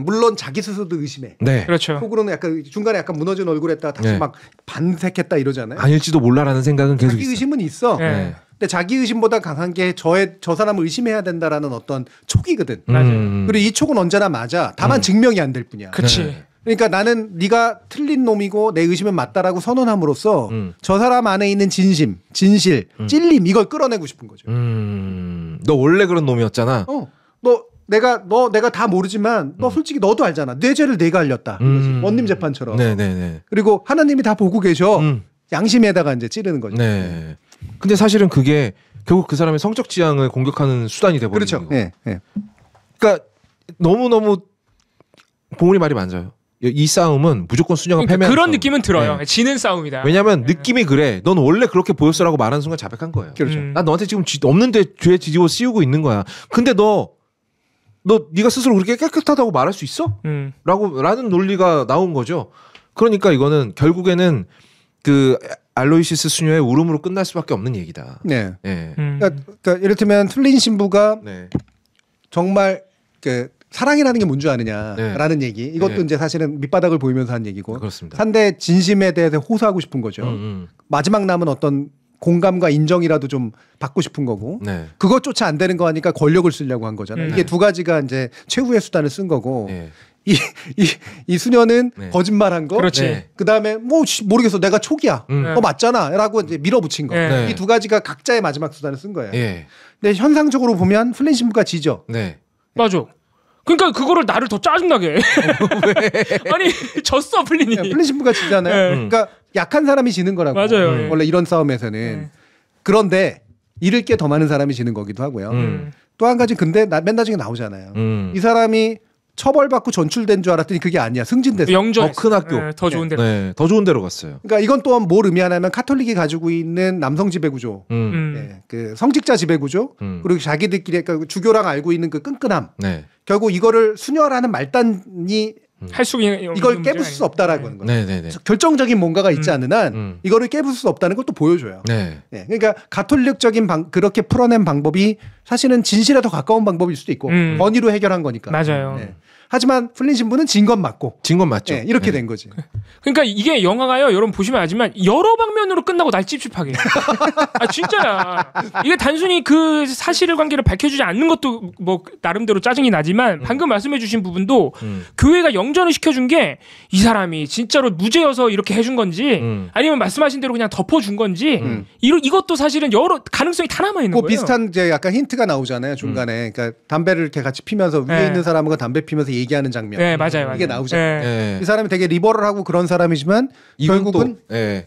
물론 자기 스스로도 의심해. 네. 그렇죠. 속으로는 약간 중간에 약간 무너진 얼굴에다가 다시 네. 막 반색했다 이러잖아요. 아닐지도 몰라라는 생각은 계속 자기 있어. 의심은 있어. 네. 근데 자기 의심보다 강한 게 저 사람을 의심해야 된다라는 어떤 촉이거든. 맞아요. 그리고 이 촉은 언제나 맞아. 다만 증명이 안 될 뿐이야. 그렇지. 네. 그러니까 나는 네가 틀린 놈이고 내 의심은 맞다라고 선언함으로써 저 사람 안에 있는 진심, 진실, 찔림 이걸 끌어내고 싶은 거죠. 너 원래 그런 놈이었잖아. 내가 다 모르지만 너 솔직히 너도 알잖아. 내 죄를 내가 알렸다. 이거지. 원님 재판처럼. 네네네. 그리고 하나님이 다 보고 계셔. 양심에다가 이제 찌르는 거죠. 네. 근데 사실은 그게 결국 그 사람의 성적 지향을 공격하는 수단이 돼버리는 그렇죠. 거고. 네, 네. 그러니까 너무너무 봉우리 말이 맞아요. 이 싸움은 무조건 수녀가 그러니까 패배하는 그런 싸움. 느낌은 들어요. 네. 지는 싸움이다. 왜냐하면 느낌이 그래. 넌 원래 그렇게 보였어라고 말하는 순간 자백한 거예요. 그렇죠. 난 너한테 지금 없는데 죄 뒤집어 씌우고 있는 거야. 근데 네가 스스로 그렇게 깨끗하다고 말할 수 있어? 라는 논리가 나온 거죠. 그러니까 이거는 결국에는 그 알로이시스 수녀의 울음으로 끝날 수밖에 없는 얘기다. 네. 네. 그러니까 이를테면 틀린 신부가 네. 정말 그 사랑이라는 게 뭔 줄 아느냐라는 네. 얘기. 이것도 네. 이제 사실은 밑바닥을 보이면서 한 얘기고. 그렇습니다. 상대 진심에 대해서 호소하고 싶은 거죠. 마지막 남은 어떤 공감과 인정이라도 좀 받고 싶은 거고. 네. 그것조차 안 되는 거 하니까 권력을 쓰려고 한 거잖아요. 이게 두 가지가 이제 최후의 수단을 쓴 거고. 네. 이 수녀는 네. 거짓말한 거. 그렇지. 네. 그다음에 모르겠어. 내가 촉이야. 맞잖아라고 이제 밀어붙인 거. 네. 이 두 가지가 각자의 마지막 수단을 쓴 거예요. 예. 근데 현상적으로 보면 플린 신부가 지죠. 네. 맞아. 그러니까 그거를 나를 더 짜증나게 해. 아니 졌어 플린이. 플린 신부가 지잖아요. 네. 그러니까 약한 사람이 지는 거라고. 맞아요. 원래 이런 싸움에서는. 그런데 잃을 게 더 많은 사람이 지는 거기도 하고요. 또 한 가지 근데 맨 나중에 나오잖아요. 이 사람이 처벌받고 전출된 줄 알았더니 그게 아니야. 승진됐어. 영전 큰 학교. 네, 더 좋은 데로. 네. 더 좋은 데로 갔어요. 그러니까 이건 또한 뭘 의미하냐면 카톨릭이 가지고 있는 남성 지배 구조, 네, 그 성직자 지배 구조, 그리고 자기들끼리 그러니까 주교랑 알고 있는 그 끈끈함. 네. 결국 이거를 수녀라는 말단이 할 수 있는 이걸 깨부술 수 없다라고 하는 거예요. 네네네. 결정적인 뭔가가 있지 않는 한 이거를 깨부술 수 없다는 걸 또 보여줘요. 네. 네, 그러니까 가톨릭적인 그렇게 풀어낸 방법이 사실은 진실에 더 가까운 방법일 수도 있고 권위로 해결한 거니까. 맞아요. 네. 하지만 플린 신부는 진 건 맞고. 진 건 맞죠. 네, 이렇게 네. 된 거지. 그러니까 이게 영화가요. 여러분 보시면 알지만 여러 방면으로 끝나고 날 찝찝하게. 아 진짜야. 이게 단순히 그 사실을 관계를 밝혀주지 않는 것도 뭐 나름대로 짜증이 나지만 방금 말씀해주신 부분도 교회가 영전을 시켜준 게 이 사람이 진짜로 무죄여서 이렇게 해준 건지 아니면 말씀하신 대로 그냥 덮어준 건지 이것도 사실은 여러 가능성이 다 남아 있는 그 거예요. 비슷한 이제 약간 힌트가 나오잖아요 중간에. 그러니까 담배를 이렇게 같이 피면서 위에 네. 있는 사람과 담배 피면서 얘기하는 장면. 네 맞아요. 이게 맞아요. 나오잖아요. 네. 이 사람이 되게 리버럴하고 그런 사람이지만 결국은 또, 네.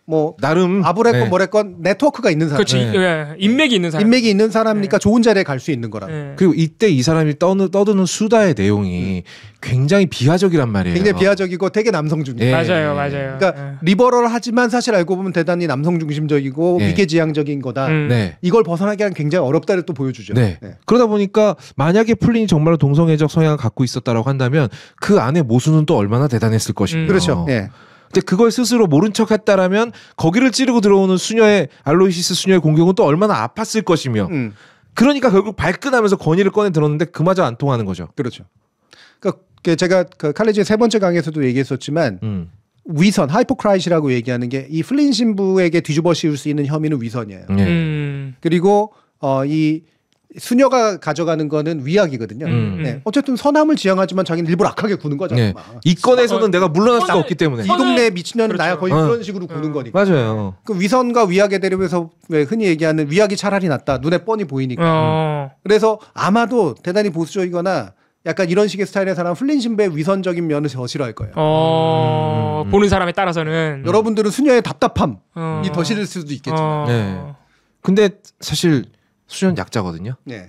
뭐 나름 아브레건 네. 뭐랬건 네트워크가 있는 사람. 그렇지. 예, 인맥이 있는 사람. 인맥이 있는 사람이니까 좋은 자리에 갈 수 있는 거라. 예. 그리고 이때 이 사람이 떠드는 수다의 내용이 굉장히 비하적이란 말이에요. 굉장히 비하적이고 되게 남성 중심. 예. 맞아요, 맞아요. 그러니까 리버럴하지만 사실 알고 보면 대단히 남성 중심적이고 예. 위계지향적인 거다. 네. 이걸 벗어나게 하는 굉장히 어렵다를 또 보여주죠. 네. 네. 그러다 보니까 만약에 플린이 정말로 동성애적 성향을 갖고 있었다라고 한다면 그 안에 모순은 또 얼마나 대단했을 것인가. 그렇죠. 예. 근데 그걸 스스로 모른 척했다라면 거기를 찌르고 들어오는 수녀의 알로이시스 수녀의 공격은 또 얼마나 아팠을 것이며. 그러니까 결국 발끈하면서 권위를 꺼내 들었는데 그마저 안 통하는 거죠. 그렇죠. 그러니까 제가 그 칼리지의 세 번째 강의에서도 얘기했었지만 위선, 하이포크라이시라고 얘기하는 게 이 플린 신부에게 뒤집어 씌울 수 있는 혐의는 위선이에요. 그리고 이 수녀가 가져가는 거는 위약이거든요. 네. 어쨌든 선함을 지향하지만 자기는 일부러 악하게 구는 거잖아요. 네. 이 건에서는 내가 물러날 수가 없기 때문에. 이 동네 미친년은 그렇죠. 나야 거의 그런 식으로 구는 거니까. 맞아요. 그 위선과 위약에 대립해서 왜 흔히 얘기하는 위약이 차라리 낫다. 눈에 뻔히 보이니까. 그래서 아마도 대단히 보수적이거나 약간 이런 식의 스타일의 사람 플린 신부의 위선적인 면을 더 싫어할 거예요. 보는 사람에 따라서는 여러분들은 수녀의 답답함이 더 싫을 수도 있겠지만. 네. 근데 사실 수녀는 약자거든요. 네.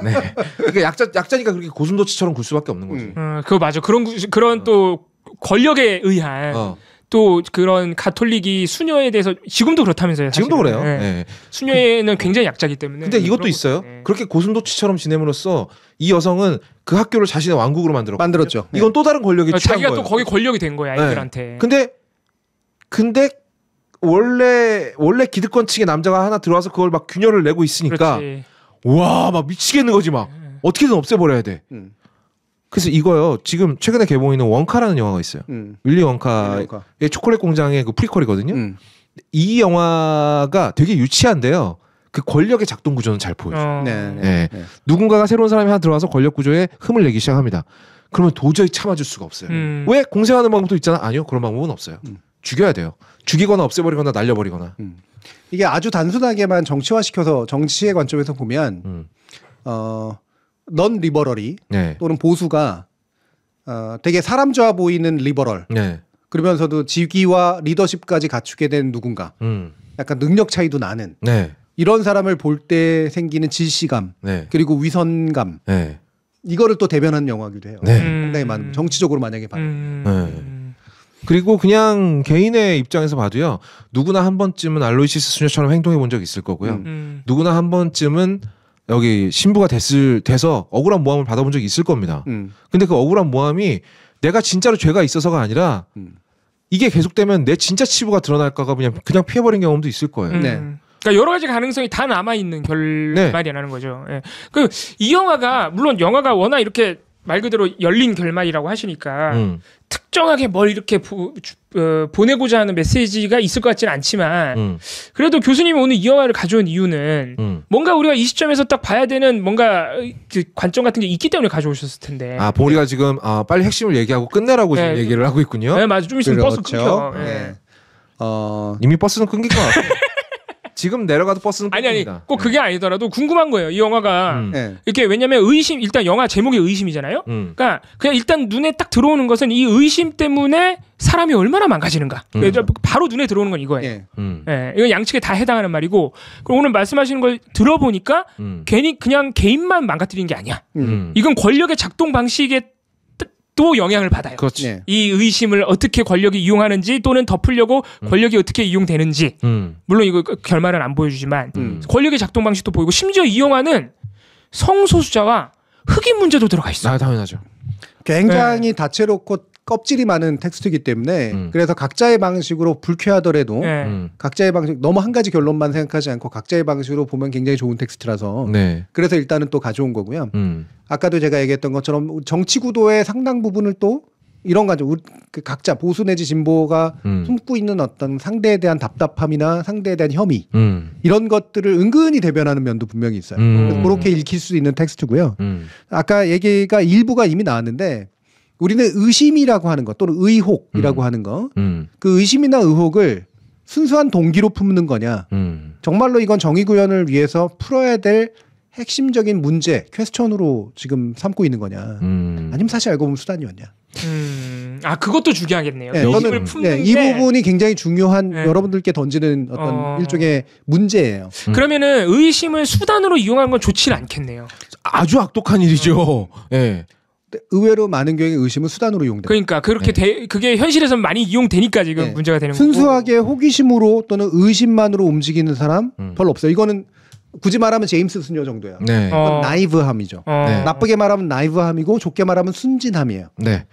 네. 그러니까 약자니까 그렇게 고슴도치처럼 굴 수밖에 없는 거지. 그거 맞아. 그런 또 권력에 의한 또 그런 가톨릭이 수녀에 대해서 지금도 그렇다면서요. 사실은. 지금도 그래요. 네. 네. 수녀에는 굉장히 약자기 때문에. 근데 이것도 있어요. 네. 그렇게 고슴도치처럼 지냄으로써 이 여성은 그 학교를 자신의 왕국으로 만들었죠. 네. 이건 또 다른 권력이 취한 자기가 거예요. 또 거기 권력이 된 거야 아이들한테. 네. 근데 원래 기득권층의 남자가 하나 들어와서 그걸 막 균열을 내고 있으니까 와 막 미치겠는 거지 막 어떻게든 없애버려야 돼. 그래서 이거요 지금 최근에 개봉있는 원카라는 영화가 있어요. 윌리 원카의 초콜릿 공장의 그 프리퀄이거든요. 이 영화가 되게 유치한데요. 그 권력의 작동 구조는 잘 보여줘요. 네. 누군가가 새로운 사람이 하나 들어와서 권력 구조에 흠을 내기 시작합니다. 그러면 도저히 참아줄 수가 없어요. 왜 공세하는 방법도 있잖아. 아니요 그런 방법은 없어요. 죽여야 돼요. 죽이거나 없애버리거나 날려버리거나. 이게 아주 단순하게만 정치화시켜서 정치의 관점에서 보면 넌 리버럴이 또는 보수가 되게 사람 좋아 보이는 리버럴 그러면서도 직위와 리더십까지 갖추게 된 누군가 약간 능력 차이도 나는 이런 사람을 볼 때 생기는 질시감 그리고 위선감 이거를 또 대변하는 영화기도 해요. 상당히 많은 정치적으로 만약에 봐요. 그리고 그냥 개인의 입장에서 봐도요. 누구나 한 번쯤은 알로이시스 수녀처럼 행동해 본 적 있을 거고요. 누구나 한 번쯤은 여기 신부가 돼서 억울한 모함을 받아본 적이 있을 겁니다. 근데 그 억울한 모함이 내가 진짜로 죄가 있어서가 아니라 이게 계속되면 내 진짜 치부가 드러날까가 그냥 피해버린 경험도 있을 거예요. 그러니까 여러 가지 가능성이 다 남아 있는 결말이라는 거죠. 예. 이 영화가 물론 영화가 워낙 이렇게 말 그대로 열린 결말이라고 하시니까 특정하게 뭘 이렇게 보내고자 하는 메시지가 있을 것 같지는 않지만 그래도 교수님이 오늘 이 영화를 가져온 이유는 뭔가 우리가 이 시점에서 딱 봐야 되는 뭔가 그 관점 같은 게 있기 때문에 가져오셨을 텐데. 보리가 지금 빨리 핵심을 얘기하고 끝내라고 지금 얘기를 하고 있군요. 네, 맞아. 좀 있으면 버스 끊겨. 이미 버스는 끊길 것 같아요. 지금 내려가도 버스는 끊깁니다. 아니 꼭 그게 아니더라도 궁금한 거예요. 이 영화가 이렇게 왜냐면 일단 영화 제목이 의심이잖아요. 그러니까 그냥 일단 눈에 딱 들어오는 것은 이 의심 때문에 사람이 얼마나 망가지는가. 바로 눈에 들어오는 건 이거예요. 이건 양측에 다 해당하는 말이고 그리고 오늘 말씀하시는 걸 들어보니까 괜히 그냥 개인만 망가뜨리는 게 아니야. 이건 권력의 작동 방식에 또 영향을 받아요. 그렇지. 이 의심을 어떻게 권력이 이용하는지 또는 덮으려고 권력이 어떻게 이용되는지 물론 이거 결말은 안 보여주지만 권력의 작동 방식도 보이고 심지어 이 영화는 성소수자와 흑인 문제도 들어가 있어요. 당연하죠. 굉장히 다채롭고 껍질이 많은 텍스트이기 때문에 그래서 각자의 방식으로 불쾌하더라도 각자의 방식 너무 한 가지 결론만 생각하지 않고 각자의 방식으로 보면 굉장히 좋은 텍스트라서 그래서 일단은 또 가져온 거고요. 아까도 제가 얘기했던 것처럼 정치 구도의 상당 부분을 또 이런 거죠. 그 각자 보수 내지 진보가 숨고 있는 어떤 상대에 대한 답답함이나 상대에 대한 혐의 이런 것들을 은근히 대변하는 면도 분명히 있어요. 그래서 그렇게 읽힐 수 있는 텍스트고요. 아까 얘기가 일부가 이미 나왔는데 우리는 의심이라고 하는 것 또는 의혹이라고 하는 거 그 의심이나 의혹을 순수한 동기로 품는 거냐 정말로 이건 정의 구현을 위해서 풀어야 될 핵심적인 문제, 퀘스천으로 지금 삼고 있는 거냐 아니면 사실 알고 보면 수단이었냐 그것도 중요하겠네요. 이 부분이 굉장히 중요한 여러분들께 던지는 어떤 일종의 문제예요. 그러면은 의심을 수단으로 이용하는 건 좋지는 않겠네요. 아주 악독한 일이죠. 의외로 많은 경우에 의심은 수단으로 이용돼요. 그러니까 그렇게 그게 현실에서 많이 이용되니까 지금 문제가 되는 거고. 순수하게 호기심으로 또는 의심만으로 움직이는 사람 별로 없어요. 이거는 굳이 말하면 제임스 수녀 정도야. 이건 나이브함이죠. 나쁘게 말하면 나이브함이고 좋게 말하면 순진함이에요.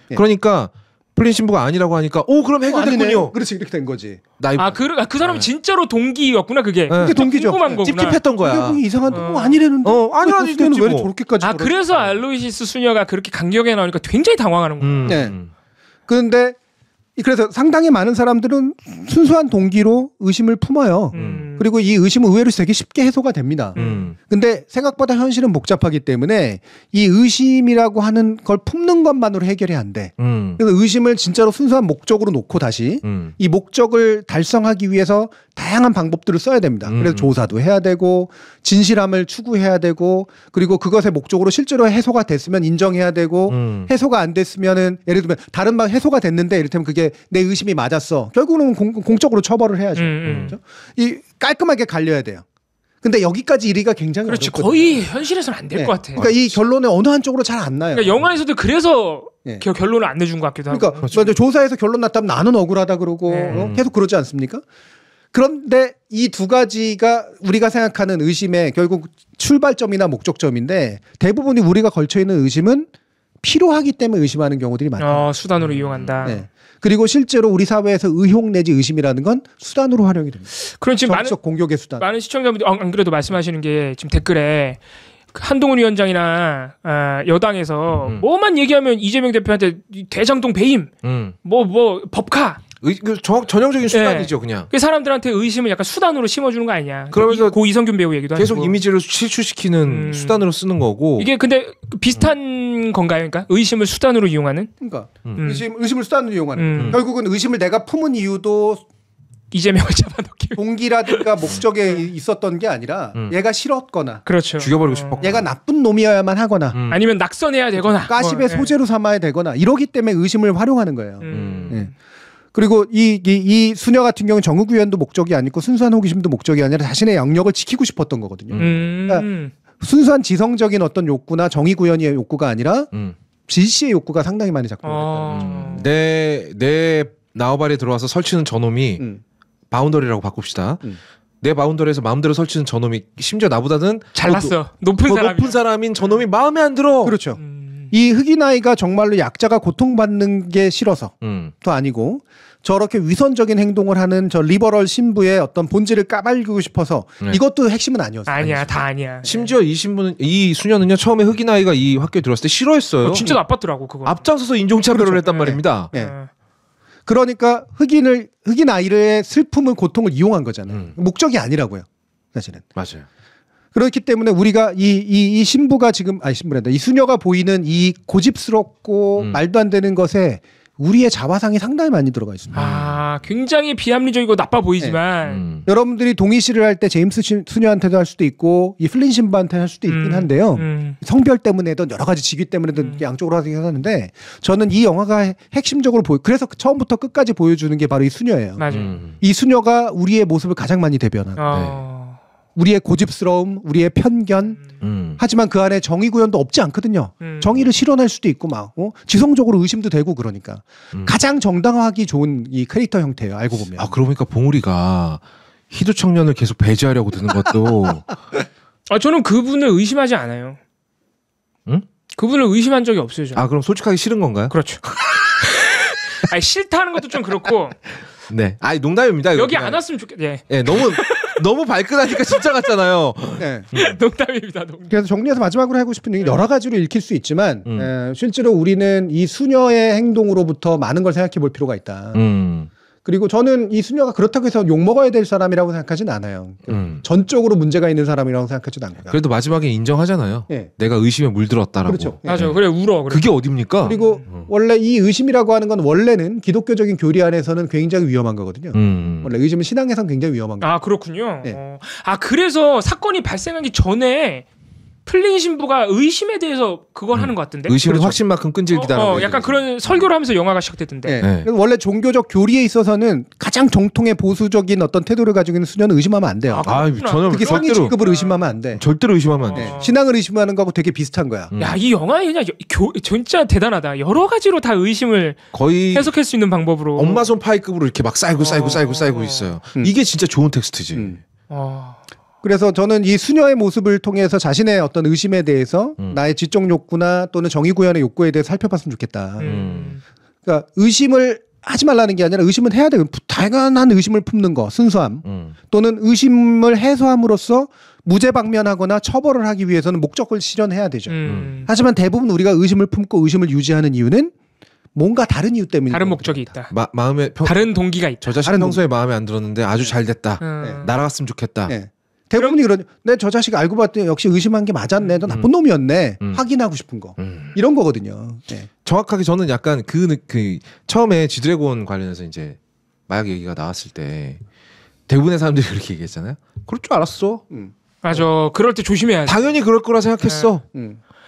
그러니까 플린 신부가 아니라고 하니까 그럼 해결됐군요. 그렇지 이렇게 된 거지. 그 사람은 진짜로 동기였구나 그게. 그게 동기죠. 궁금한 거구나. 찝찝했던 거야. 이상한 아니라는데. 아니라는데 왜 저렇게까지. 그래서 알로이시스 수녀가 그렇게 강경하게 나오니까 굉장히 당황하는 거야. 그런데 그래서 상당히 많은 사람들은 순수한 동기로 의심을 품어요. 그리고 이 의심은 의외로 되게 쉽게 해소가 됩니다. 근데 생각보다 현실은 복잡하기 때문에 이 의심이라고 하는 걸 품는 것만으로 해결이 안 돼. 그래서 의심을 진짜로 순수한 목적으로 놓고 다시 이 목적을 달성하기 위해서 다양한 방법들을 써야 됩니다. 그래서 조사도 해야 되고 진실함을 추구해야 되고 그리고 그것의 목적으로 실제로 해소가 됐으면 인정해야 되고 해소가 안 됐으면은 예를 들면 다른 방 해소가 됐는데 이를테면 그게 내 의심이 맞았어. 결국은 공적으로 처벌을 해야죠. 그렇죠? 이 깔끔하게 갈려야 돼요. 근데 여기까지 이르기가 굉장히 그렇지 어렵거든요. 거의 현실에서는 안 될 것 같아. 그러니까 이 결론에 어느 한쪽으로 잘 안 나요. 그러니까 영화에서도 그래서 네. 결론을 안 내준 것 같기도 하고. 그러니까 맞아. 조사에서 결론 났다면 나는 억울하다 그러고 계속 그러지 않습니까? 그런데 이 두 가지가 우리가 생각하는 의심의 결국 출발점이나 목적점인데 대부분이 우리가 걸쳐 있는 의심은 필요하기 때문에 의심하는 경우들이 많아요. 수단으로 이용한다. 네. 그리고 실제로 우리 사회에서 의혹 내지 의심이라는 건 수단으로 활용이 됩니다. 그럼 지금 정치적 공격의 수단. 많은 시청자분들이 안 그래도 말씀하시는 게 지금 댓글에 한동훈 위원장이나 여당에서 뭐만 얘기하면 이재명 대표한테 대장동 배임, 뭐 법카. 전형적인 수단이죠, 그냥. 그 사람들한테 의심을 약간 수단으로 심어주는 거 아니냐. 그러면서 고 이성균 배우 얘기도 계속 하고. 이미지를 실추시키는 수단으로 쓰는 거고. 이게 근데 비슷한 건가요? 그러니까 의심을 수단으로 이용하는? 그러니까 의심을 수단으로 이용하는. 결국은 의심을 내가 품은 이유도 이재명을 잡아놓기 동기라든가 목적에 있었던 게 아니라 얘가 싫었거나 그렇죠. 죽여버리고 싶었거나 얘가 나쁜 놈이어야만 하거나 아니면 낙선해야 되거나 가십의 소재로 삼아야 되거나 이러기 때문에 의심을 활용하는 거예요. 네. 그리고 이 수녀 같은 경우는 정의구 의원도 목적이 아니고 순수한 호기심도 목적이 아니라 자신의 영역을 지키고 싶었던 거거든요. 그러니까 순수한 지성적인 어떤 욕구나 정의구현의 욕구가 아니라 질시의 욕구가 상당히 많이 작동됐다. 내 나우발에 들어와서 설치는 저놈이 바운더리라고 바꿉시다. 내 바운더리에서 마음대로 설치는 저놈이 심지어 나보다는 잘났어. 높은 사람인 저놈이 마음에 안 들어. 그렇죠. 이 흑인 아이가 정말로 약자가 고통받는 게 싫어서 또 아니고 저렇게 위선적인 행동을 하는 저 리버럴 신부의 어떤 본질을 까발리고 싶어서 이것도 핵심은 아니었어요. 아니야, 다 아니야. 심지어 이 수녀는요 처음에 흑인 아이가 이 학교에 들어왔을 때 싫어했어요. 진짜 나빴더라고 그거. 앞장서서 인종차별을 했단 말입니다. 네. 그러니까 흑인 아이의 슬픔을 고통을 이용한 거잖아요. 목적이 아니라고요, 사실은. 맞아요. 그렇기 때문에 우리가 이 신부가 지금 신부란다. 이 수녀가 보이는 이 고집스럽고 말도 안 되는 것에 우리의 자화상이 상당히 많이 들어가 있습니다. 굉장히 비합리적이고 나빠 보이지만 여러분들이 동의시를 할 때 제임스 수녀한테도 할 수도 있고 이 플린 신부한테 할 수도 있긴 한데요. 성별 때문에도 여러 가지 직위 때문에도 양쪽으로 하는데 저는 이 영화가 핵심적으로 그래서 처음부터 끝까지 보여주는 게 바로 이 수녀예요. 맞아요. 이 수녀가 우리의 모습을 가장 많이 대변하는. 우리의 고집스러움, 우리의 편견. 하지만 그 안에 정의 구현도 없지 않거든요. 정의를 실현할 수도 있고 막 지성적으로 의심도 되고 그러니까 가장 정당화하기 좋은 이 캐릭터 형태예요. 알고 보면. 그러고 보니까 봉우리가 희두 청년을 계속 배제하려고 드는 것도. 저는 그분을 의심하지 않아요. 응? 그분을 의심한 적이 없어요. 저는. 그럼 솔직하게 싫은 건가요? 그렇죠. 싫다는 것도 좀 그렇고. 네. 농담입니다. 여기 안 왔으면 좋겠. 네. 너무 발끈하니까 진짜 같잖아요. 네. 농담입니다. 그래서 정리해서 마지막으로 하고 싶은 얘기 여러 가지로 읽힐 수 있지만 실제로 우리는 이 수녀의 행동으로부터 많은 걸 생각해 볼 필요가 있다. 그리고 저는 이 수녀가 그렇다고 해서 욕먹어야 될 사람이라고 생각하진 않아요. 전적으로 문제가 있는 사람이라고 생각하지도 않고요. 그래도 마지막에 인정하잖아요. 네. 내가 의심에 물들었다라고. 그렇죠. 맞아요. 그래 울어. 그래. 그게 어딥니까? 그리고 원래 이 의심이라고 하는 건 원래는 기독교적인 교리 안에서는 굉장히 위험한 거거든요. 원래 의심은 신앙에서는 굉장히 위험한 거예요. 그렇군요. 네. 그래서 사건이 발생하기 전에 플린 신부가 의심에 대해서 그걸 하는 것 같은데. 의심을 그렇죠. 확신만큼 끈질기다. 약간 그런 설교를 하면서 영화가 시작됐던데. 네. 그래서 원래 종교적 교리에 있어서는 가장 정통의 보수적인 어떤 태도를 가지고 있는 수녀는 의심하면 안 돼요. 저는 특히 성의 직급을 의심하면 안 돼. 절대로 의심하면 안 돼. 신앙을 의심하는 거하고 되게 비슷한 거야. 이 영화 그냥 진짜 대단하다. 여러 가지로 다 의심을 거의 해석할 수 있는 방법으로. 엄마 손 파이급으로 이렇게 막 쌓이고 있어요. 이게 진짜 좋은 텍스트지. 그래서 저는 이 수녀의 모습을 통해서 자신의 어떤 의심에 대해서 나의 지적 욕구나 또는 정의 구현의 욕구에 대해서 살펴봤으면 좋겠다. 그러니까 의심을 하지 말라는 게 아니라 의심은 해야 돼. 다양한 의심을 품는 거, 순수함. 또는 의심을 해소함으로써 무죄방면하거나 처벌을 하기 위해서는 목적을 실현해야 되죠. 하지만 대부분 우리가 의심을 품고 의심을 유지하는 이유는 뭔가 다른 이유 때문에 다른 목적이 있다. 마음에 다른 동기가 있다. 저 자식 평소에 마음에 안 들었는데 아주 잘 됐다. 날아갔으면 좋겠다. 대부분이 그런 내 저 자식 알고 봤더니 역시 의심한 게 맞았네. 너 나쁜 놈이었네. 확인하고 싶은 거. 이런 거거든요. 정확하게 저는 약간 그 처음에 지드래곤 관련해서 이제 마약 얘기가 나왔을 때 대부분의 사람들이 그렇게 얘기했잖아요. 그럴 줄 알았어. 맞아. 그럴 때 조심해야지. 당연히 그럴 거라 생각했어.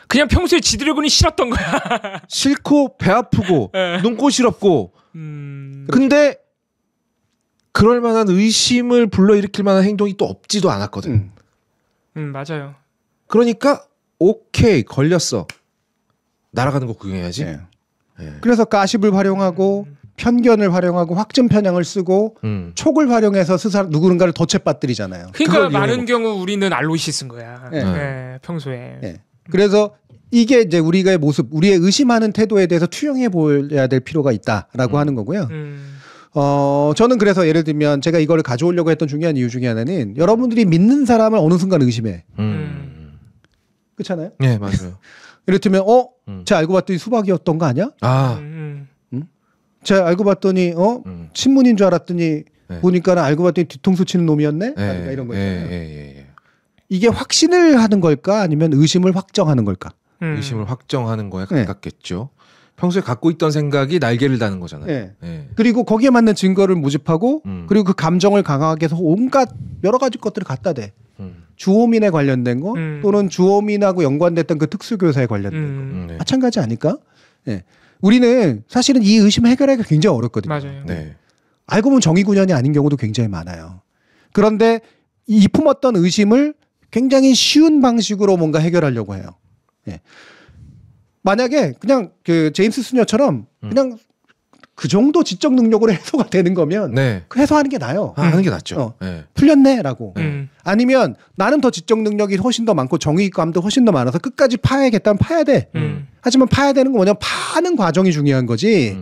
그냥 평소에 지드래곤이 싫었던 거야. 싫고 배 아프고 눈꽃 시렵고. 근데 그럴 만한 의심을 불러일으킬 만한 행동이 또 없지도 않았거든. 맞아요. 그러니까 오케이 걸렸어. 날아가는 거 구경해야지. 그래서 가십을 활용하고 편견을 활용하고 확증 편향을 쓰고 촉을 활용해서 누군가를 덫에빠뜨리잖아요. 그러니까 많은 경우 우리는 알로이시스인 거야. 평소에. 그래서 이게 이제 우리의 모습, 우리의 의심하는 태도에 대해서 투영해 보여야 될 필요가 있다라고 하는 거고요. 저는 그래서 예를 들면 제가 이거를 가져오려고 했던 중요한 이유 중에 하나는 여러분들이 믿는 사람을 어느 순간 의심해. 그렇잖아요? 네, 맞아요. 예를 들면 제가 알고 봤더니 수박이었던 거 아니야? 제가 알고 봤더니 신문인 줄 알았더니 보니까 알고 봤더니 뒤통수 치는 놈이었네? 이런 거 있잖아요. 이게 확신을 하는 걸까 아니면 의심을 확정하는 걸까? 의심을 확정하는 거에 가깝겠죠. 평소에 갖고 있던 생각이 날개를 다는 거잖아요. 그리고 거기에 맞는 증거를 모집하고 그리고 그 감정을 강하게 해서 온갖 여러 가지 것들을 갖다 대. 주호민에 관련된 거 또는 주호민하고 연관됐던 그 특수교사에 관련된 거. 마찬가지 아닐까? 우리는 사실은 이 의심 해결하기가 굉장히 어렵거든요. 맞아요. 알고 보면 정의구현이 아닌 경우도 굉장히 많아요. 그런데 이 품었던 의심을 굉장히 쉬운 방식으로 뭔가 해결하려고 해요. 만약에 그냥 그 제임스 수녀처럼 그냥 그 정도 지적 능력으로 해소가 되는 거면 그 해소하는 게 나아요. 하는 게 낫죠. 풀렸네라고. 아니면 나는 더 지적 능력이 훨씬 더 많고 정의감도 훨씬 더 많아서 끝까지 파야겠다면 파야 돼. 하지만 파야 되는 건 뭐냐면 파는 과정이 중요한 거지.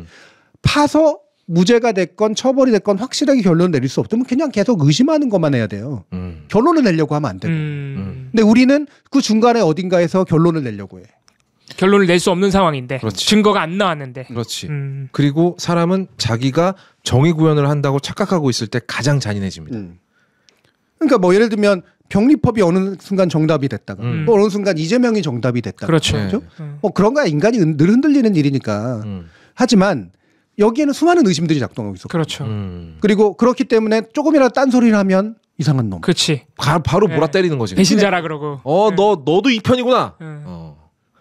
파서 무죄가 됐건 처벌이 됐건 확실하게 결론을 내릴 수 없다면 그냥 계속 의심하는 것만 해야 돼요. 결론을 내려고 하면 안 되고. 근데 우리는 그 중간에 어딘가에서 결론을 내려고 해. 결론을 낼 수 없는 상황인데 그렇지. 증거가 안 나왔는데. 그렇지. 그리고 사람은 자기가 정의 구현을 한다고 착각하고 있을 때 가장 잔인해집니다. 그러니까 뭐 예를 들면 병리법이 어느 순간 정답이 됐다가 또 어느 순간 이재명이 정답이 됐다가 그렇죠. 뭐 그런 거야. 인간이 늘 흔들리는 일이니까. 하지만 여기에는 수많은 의심들이 작동하고 있어. 그렇죠. 그리고 그렇기 때문에 조금이라도 딴소리를 하면 이상한 놈. 그렇지. 바로 몰아 때리는 거지. 배신자라 그러고. 너도 이 편이구나.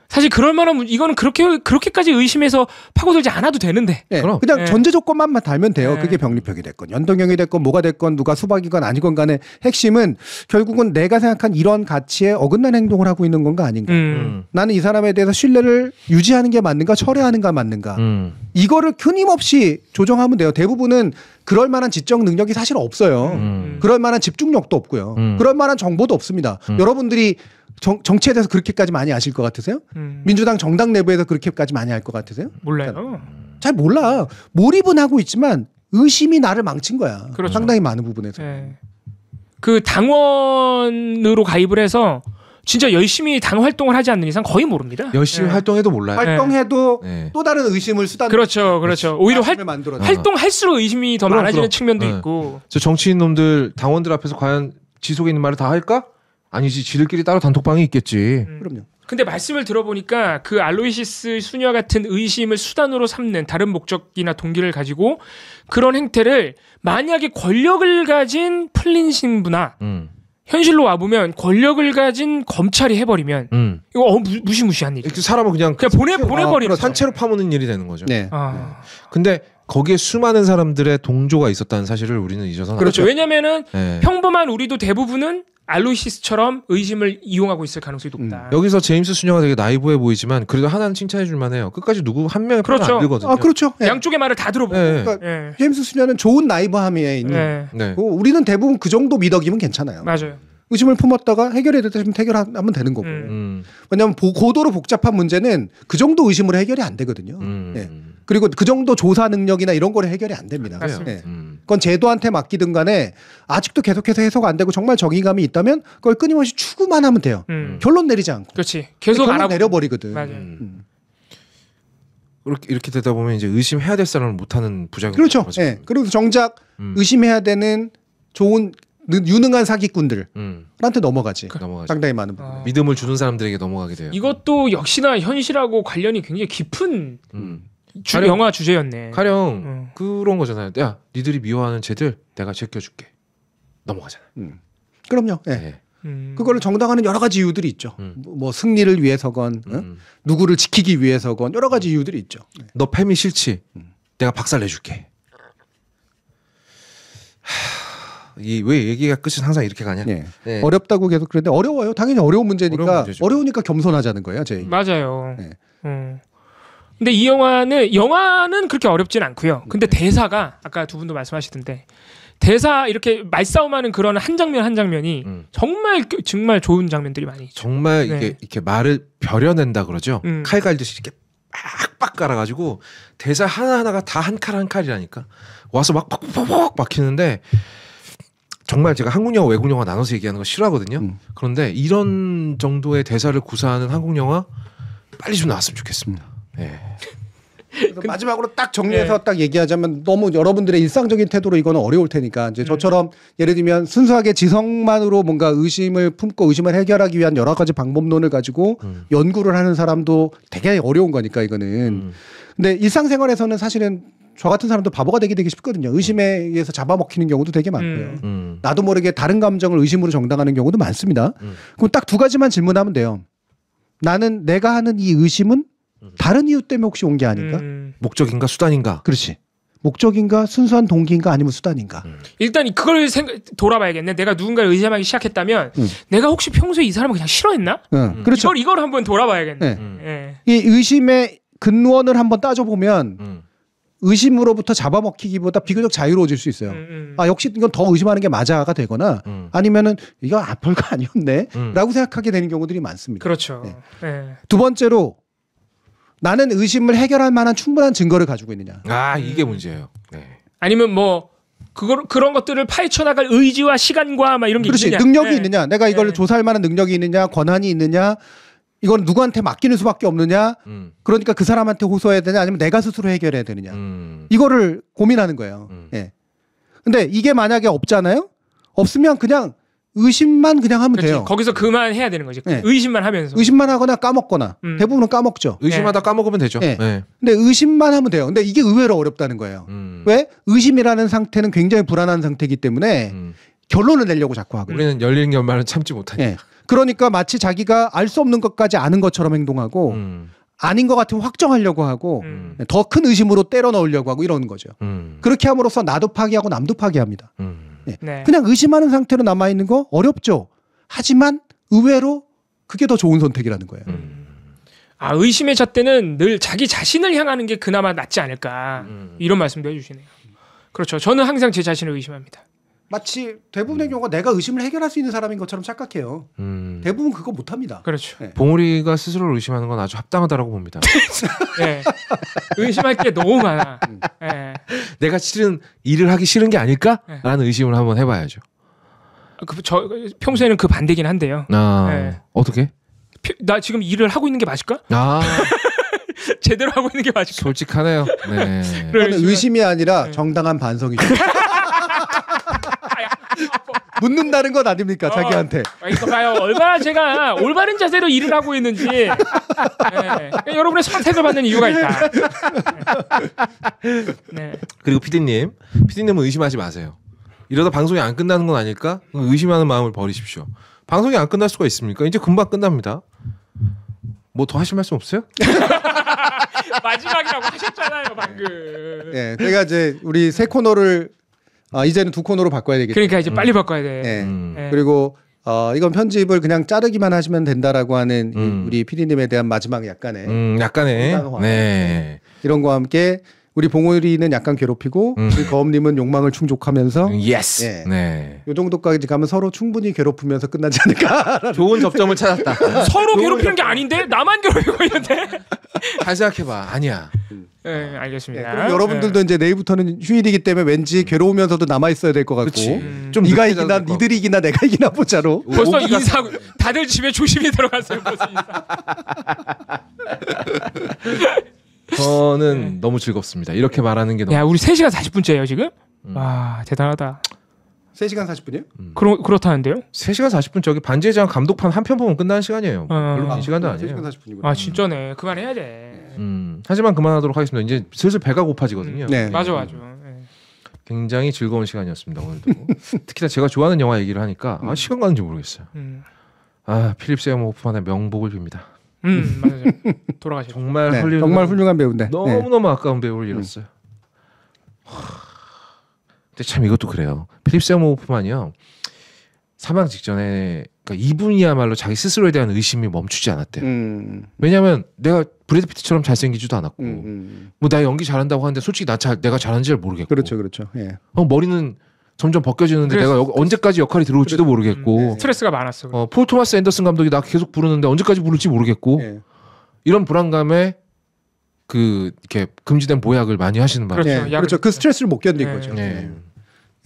사실 그럴 만한 이거는 그렇게까지 의심해서 파고들지 않아도 되는데. 그냥 전제 조건만 달면 돼요. 그게 병리법이 됐건 연동형이 됐건 뭐가 됐건 누가 수박이건 아니건 간에 핵심은 결국은 내가 생각한 이런 가치에 어긋난 행동을 하고 있는 건가 아닌가. 나는 이 사람에 대해서 신뢰를 유지하는 게 맞는가 철회하는가 맞는가. 이거를 끊임없이 조정하면 돼요. 대부분은 그럴 만한 지적 능력이 사실 없어요. 그럴 만한 집중력도 없고요. 그럴 만한 정보도 없습니다. 여러분들이 정치에 대해서 그렇게까지 많이 아실 것 같으세요? 민주당 정당 내부에서 그렇게까지 많이 알 것 같으세요? 몰라요. 잘 몰라. 몰입은 하고 있지만 의심이 나를 망친 거야. 그렇죠. 상당히 많은 부분에서. 그 당원으로 가입을 해서 진짜 열심히 당 활동을 하지 않는 이상 거의 모릅니다. 열심히 활동해도 몰라요. 활동해도 또 다른 의심을 수단. 그렇죠. 오히려 활동할수록 의심이 더 많아지는 측면도 있고. 저 정치인 놈들 당원들 앞에서 과연 지 속에 있는 말을 다 할까? 아니지. 지들끼리 따로 단톡방이 있겠지. 그럼요. 근데 말씀을 들어보니까 그 알로이시스 수녀 같은 의심을 수단으로 삼는 다른 목적이나 동기를 가지고 그런 행태를 만약에 권력을 가진 플린 신부나 현실로 와보면 권력을 가진 검찰이 해버리면 이거 무시무시한 일이에요. 사람은 그냥 보내버리는 산채로 파묻는 일이 되는 거죠. 근데 거기에 수많은 사람들의 동조가 있었다는 사실을 우리는 잊어서는 그렇죠. 왜냐면은 평범한 우리도 대부분은 알로이시스처럼 의심을 이용하고 있을 가능성이 높다. 여기서 제임스 수녀가 되게 나이브해 보이지만 그래도 하나는 칭찬해 줄 만해요. 끝까지 누구 한 명의 편을 안 들거든요. 그렇죠. 양쪽의 말을 다 들어보고. 그러니까 제임스 수녀는 좋은 나이브함에 있는. 우리는 대부분 그 정도 미덕이면 괜찮아요. 맞아야 의심을 품었다가 해결해야 되면 해결하면 되는 거고. 왜냐하면 고도로 복잡한 문제는 그 정도 의심으로 해결이 안 되거든요. 그리고 그 정도 조사 능력이나 이런 거를 해결이 안 됩니다. 그건 제도한테 맡기든 간에 아직도 계속해서 해소가 안 되고 정말 정의감이 있다면 그걸 끊임없이 추구만 하면 돼요. 결론 내리지 않고. 그렇지. 계속 결론 내려버리거든. 맞아요. 이렇게 되다 보면 이제 의심해야 될 사람을 못하는 부작용이 그렇죠. 예. 그리고 정작 의심해야 되는 좋은 유능한 사기꾼들한테 넘어가지. 상당히 많은 부분. 믿음을 주는 사람들에게 넘어가게 돼요. 이것도 역시나 현실하고 관련이 굉장히 깊은 영화 주제였네. 가령 그런 거잖아요. 야, 니들이 미워하는 쟤들 내가 제껴줄게. 넘어가잖아. 그럼요. 예. 네. 그거를 정당화하는 여러 가지 이유들이 있죠. 뭐 승리를 위해서건 누구를 지키기 위해서건 여러 가지 이유들이 있죠. 네. 너 패미 싫지? 내가 박살 내줄게. 왜 얘기가 끝이 항상 이렇게 가냐? 네. 네. 어렵다고 계속 그랬는데 어려워요. 당연히 어려운 문제니까 어려우니까 겸손하자는 거예요. 맞아요. 네. 근데 이 영화는 그렇게 어렵진 않고요. 근데 대사가 아까 두 분도 말씀하시던데 대사 이렇게 말싸움하는 그런 한 장면 한 장면이 정말 좋은 장면들이 많이 있죠. 정말 이렇게 말을 벼려낸다 그러죠. 칼 갈듯이 이렇게 빡빡 깔아가지고 대사 하나하나가 다 한 칼 한 칼이라니까 와서 막 팍팍팍 막히는데 정말 제가 한국 영화 외국 영화 나눠서 얘기하는 거 싫어하거든요. 그런데 이런 정도의 대사를 구사하는 한국 영화 빨리 좀 나왔으면 좋겠습니다. 네. 마지막으로 딱 정리해서 딱 얘기하자면 너무 여러분들의 일상적인 태도로 이거는 어려울 테니까 이제 저처럼 예를 들면 순수하게 지성만으로 뭔가 의심을 품고 의심을 해결하기 위한 여러 가지 방법론을 가지고 연구를 하는 사람도 되게 어려운 거니까 이거는. 근데 일상생활에서는 사실은 저 같은 사람도 바보가 되기 쉽거든요. 의심에 의해서 잡아먹히는 경우도 되게 많고요. 나도 모르게 다른 감정을 의심으로 정당하는 경우도 많습니다. 그럼 딱 두 가지만 질문하면 돼요. 나는 내가 하는 이 의심은 다른 이유 때문에 혹시 온 게 아닌가? 목적인가 수단인가? 그렇지. 목적인가 순수한 동기인가 아니면 수단인가? 일단 그걸 돌아봐야겠네. 내가 누군가를 의심하기 시작했다면 내가 혹시 평소에 이 사람을 그냥 싫어했나? 그렇죠. 이걸 한번 돌아봐야겠네. 이 의심의 근원을 한번 따져보면 의심으로부터 잡아먹히기보다 비교적 자유로워질 수 있어요. 아 역시 이건 더 의심하는 게 맞아가 되거나 아니면은 이거 별거 아니었네 라고 생각하게 되는 경우들이 많습니다. 그렇죠. 두 번째로 나는 의심을 해결할 만한 충분한 증거를 가지고 있느냐. 아 이게 문제예요. 네. 아니면 뭐 그런 것들을 파헤쳐 나갈 의지와 시간과 막 이런 게 그렇지. 있느냐. 능력이 있느냐. 내가 이걸 조사할 만한 능력이 있느냐. 권한이 있느냐. 이건 누구한테 맡기는 수밖에 없느냐. 그러니까 그 사람한테 호소해야 되냐. 아니면 내가 스스로 해결해야 되느냐. 이거를 고민하는 거예요. 예. 근데 이게 만약에 없잖아요. 없으면 그냥 의심만 그냥 하면 돼요. 거기서 그만해야 되는 거지. 네. 의심만 하면서. 의심만 하거나 까먹거나. 대부분은 까먹죠. 의심하다 까먹으면 되죠. 네. 네. 근데 의심만 하면 돼요. 근데 이게 의외로 어렵다는 거예요. 왜? 의심이라는 상태는 굉장히 불안한 상태이기 때문에 결론을 내려고 자꾸 하거든요. 우리는 열린 결말은 참지 못하니까. 네. 그러니까 마치 자기가 알 수 없는 것까지 아는 것처럼 행동하고 아닌 것 같으면 확정하려고 하고 더 큰 의심으로 때려 넣으려고 하고 이러는 거죠. 그렇게 함으로써 나도 파기하고 남도 파기합니다. 네. 네. 그냥 의심하는 상태로 남아있는 거 어렵죠. 하지만 의외로 그게 더 좋은 선택이라는 거예요. 아 의심의 잣대는 늘 자기 자신을 향하는 게 그나마 낫지 않을까 이런 말씀도 해주시네요. 그렇죠. 저는 항상 제 자신을 의심합니다. 마치 대부분의 경우가 내가 의심을 해결할 수 있는 사람인 것처럼 착각해요. 대부분 그거 못합니다. 그렇죠. 네. 봉우리가 스스로를 의심하는 건 아주 합당하다고 봅니다. 네. 의심할 게 너무 많아. 네. 내가 일을 하기 싫은 게 아닐까? 라는 의심을 한번 해봐야죠. 저 평소에는 그 반대긴 한데요. 아, 네. 어떻게? 나 지금 일을 하고 있는 게 맞을까? 아. 제대로 하고 있는 게 맞을까? 솔직하네요. 네. 의심이 아니라 정당한 반성이죠. 묻는다는 건 아닙니까 자기한테. 이거 봐요. 얼마나 제가 올바른 자세로 일을 하고 있는지. 네. 여러분의 선택을 받는 이유가 있다. 네. 그리고 PD님은 의심하지 마세요. 이러다 방송이 안 끝나는 건 아닐까? 의심하는 마음을 버리십시오. 방송이 안 끝날 수가 있습니까? 이제 금방 끝납니다. 뭐 더 하실 말씀 없어요? 마지막이라고 하셨잖아요 방금. 네, 제가 이제 우리 새 코너를 이제는 두 코너로 바꿔야 되겠죠. 그러니까 이제 빨리 바꿔야 돼. 네. 그리고 이건 편집을 그냥 자르기만 하시면 된다라고 하는 우리 PD님에 대한 마지막 약간의 네. 이런 거와 함께 우리 봉우리는 약간 괴롭히고 우리 거음님은 욕망을 충족하면서 예스. 예. 네. 요 정도까지 가면 서로 충분히 괴롭히면서 끝나지 않을까. 좋은 접점을 찾았다. 서로 괴롭히는 게 아닌데 나만 괴롭히고 있는데. 잘 생각해봐. 아니야. 네, 알겠습니다. 그럼 여러분들도 이제 내일부터는 휴일이기 때문에 왠지 괴로우면서도 남아 있어야 될 것 같고. 좀 네가 이기나 니들이 이기나 내가 이기나 보자로. 벌써 인사 다들 집에 조심히 들어갔어요. 벌써 인사. 저는 너무 즐겁습니다. 이렇게 말하는 게 너무. 야, 우리 3시간 40분째예요 지금? 와, 대단하다. 3시간 40분이요? 그렇다는데요? 3시간 40분 저기 반지의 제왕 감독판 한 편 보면 끝나는 시간이에요. 별로 긴 시간도 아니에요. 3시간 40분이구나. 아, 진짜네. 그만해야 돼. 하지만 그만하도록 하겠습니다. 이제 슬슬 배가 고파지거든요. 네. 맞아. 굉장히 즐거운 시간이었습니다. 오늘도. 특히나 제가 좋아하는 영화 얘기를 하니까 시간 가는지 모르겠어요. 필립 세이머 호프만의 명복을 빕니다. 맞아요. 돌아가셨죠. 정말 네, 정말 훌륭한 배우인데 너무너무 아까운 배우를 잃었어요. 근데 참 이것도 그래요. 필립 세이머 호프만이요. 사망 직전에 그러니까 이분이야말로 자기 스스로에 대한 의심이 멈추지 않았대요. 왜냐하면 내가 브래드 피트처럼 잘생기지도 않았고 뭐 나 연기 잘한다고 하는데 솔직히 내가 잘하는지 잘 모르겠고 그렇죠. 예. 머리는 점점 벗겨지는데 내가 언제까지 역할이 들어올지도 모르겠고 스트레스가 많았어. 폴 토마스 앤더슨 감독이 나 계속 부르는데 언제까지 부를지 모르겠고 이런 불안감에 이렇게 금지된 보약을 많이 하시는 말이에요. 그렇죠. 그 스트레스를 못 견딘 거죠.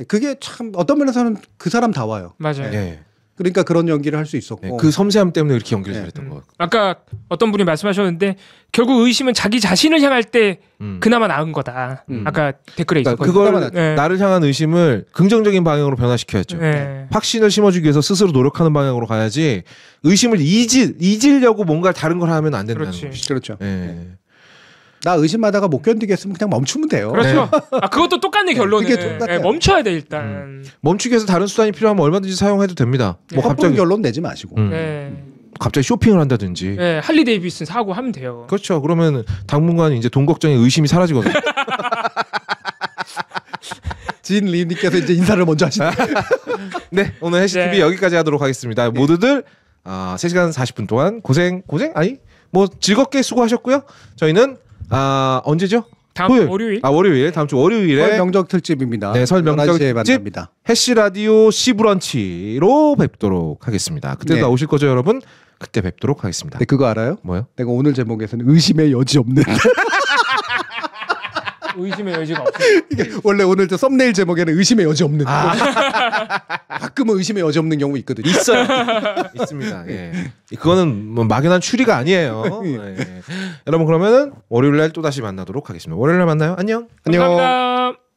그게 참 어떤 면에서는 그 사람다워요. 맞아요. 그러니까 그런 연기를 할 수 있었고 그 섬세함 때문에 그렇게 연기를 잘했던 것 같아요. 아까 어떤 분이 말씀하셨는데 결국 의심은 자기 자신을 향할 때 그나마 나은 거다. 아까 댓글에 있었거든요. 그걸 나를 향한 의심을 긍정적인 방향으로 변화시켜야죠. 확신을 심어주기 위해서 스스로 노력하는 방향으로 가야지 의심을 잊으려고 뭔가 다른 걸 하면 안 된다는 거죠. 그렇죠. 나 의심하다가 못 견디겠으면 그냥 멈추면 돼요. 그렇죠. 그것도 똑같네 결론은. 그게 멈춰야 돼 일단. 멈추기 위해서 다른 수단이 필요하면 얼마든지 사용해도 됩니다. 뭐 갑자기 결론 내지 마시고. 갑자기 쇼핑을 한다든지. 할리 데이비슨 사고 하면 돼요. 그렇죠. 그러면 당분간 이제 돈 걱정에 의심이 사라지거든요. 진 리님께서 이제 인사를 먼저 하시네. 네, 오늘 해시 TV 여기까지 하도록 하겠습니다. 모두들 3시간 40분 동안 고생 아니 뭐 즐겁게 수고하셨고요. 저희는 언제죠? 다음 월요일. 월요일. 다음 주 월요일에 설 명절 특집입니다. 네, 설 명절 특집 만납니다. 해시 라디오 시브런치로 뵙도록 하겠습니다. 그때 나오실 거죠, 여러분? 그때 뵙도록 하겠습니다. 네, 그거 알아요? 뭐요? 내가 오늘 제목에서는 의심의 여지 없는. 의심의 여지가 없어. 원래 오늘 저 썸네일 제목에는 의심의 여지 없는. 가끔은 의심의 여지 없는 경우 있거든요. 있어요. 있습니다. 예. 그거는 뭐 막연한 추리가 아니에요. 예. 여러분 그러면은 월요일 날 또 다시 만나도록 하겠습니다. 월요일 날 만나요. 안녕. 감사합니다.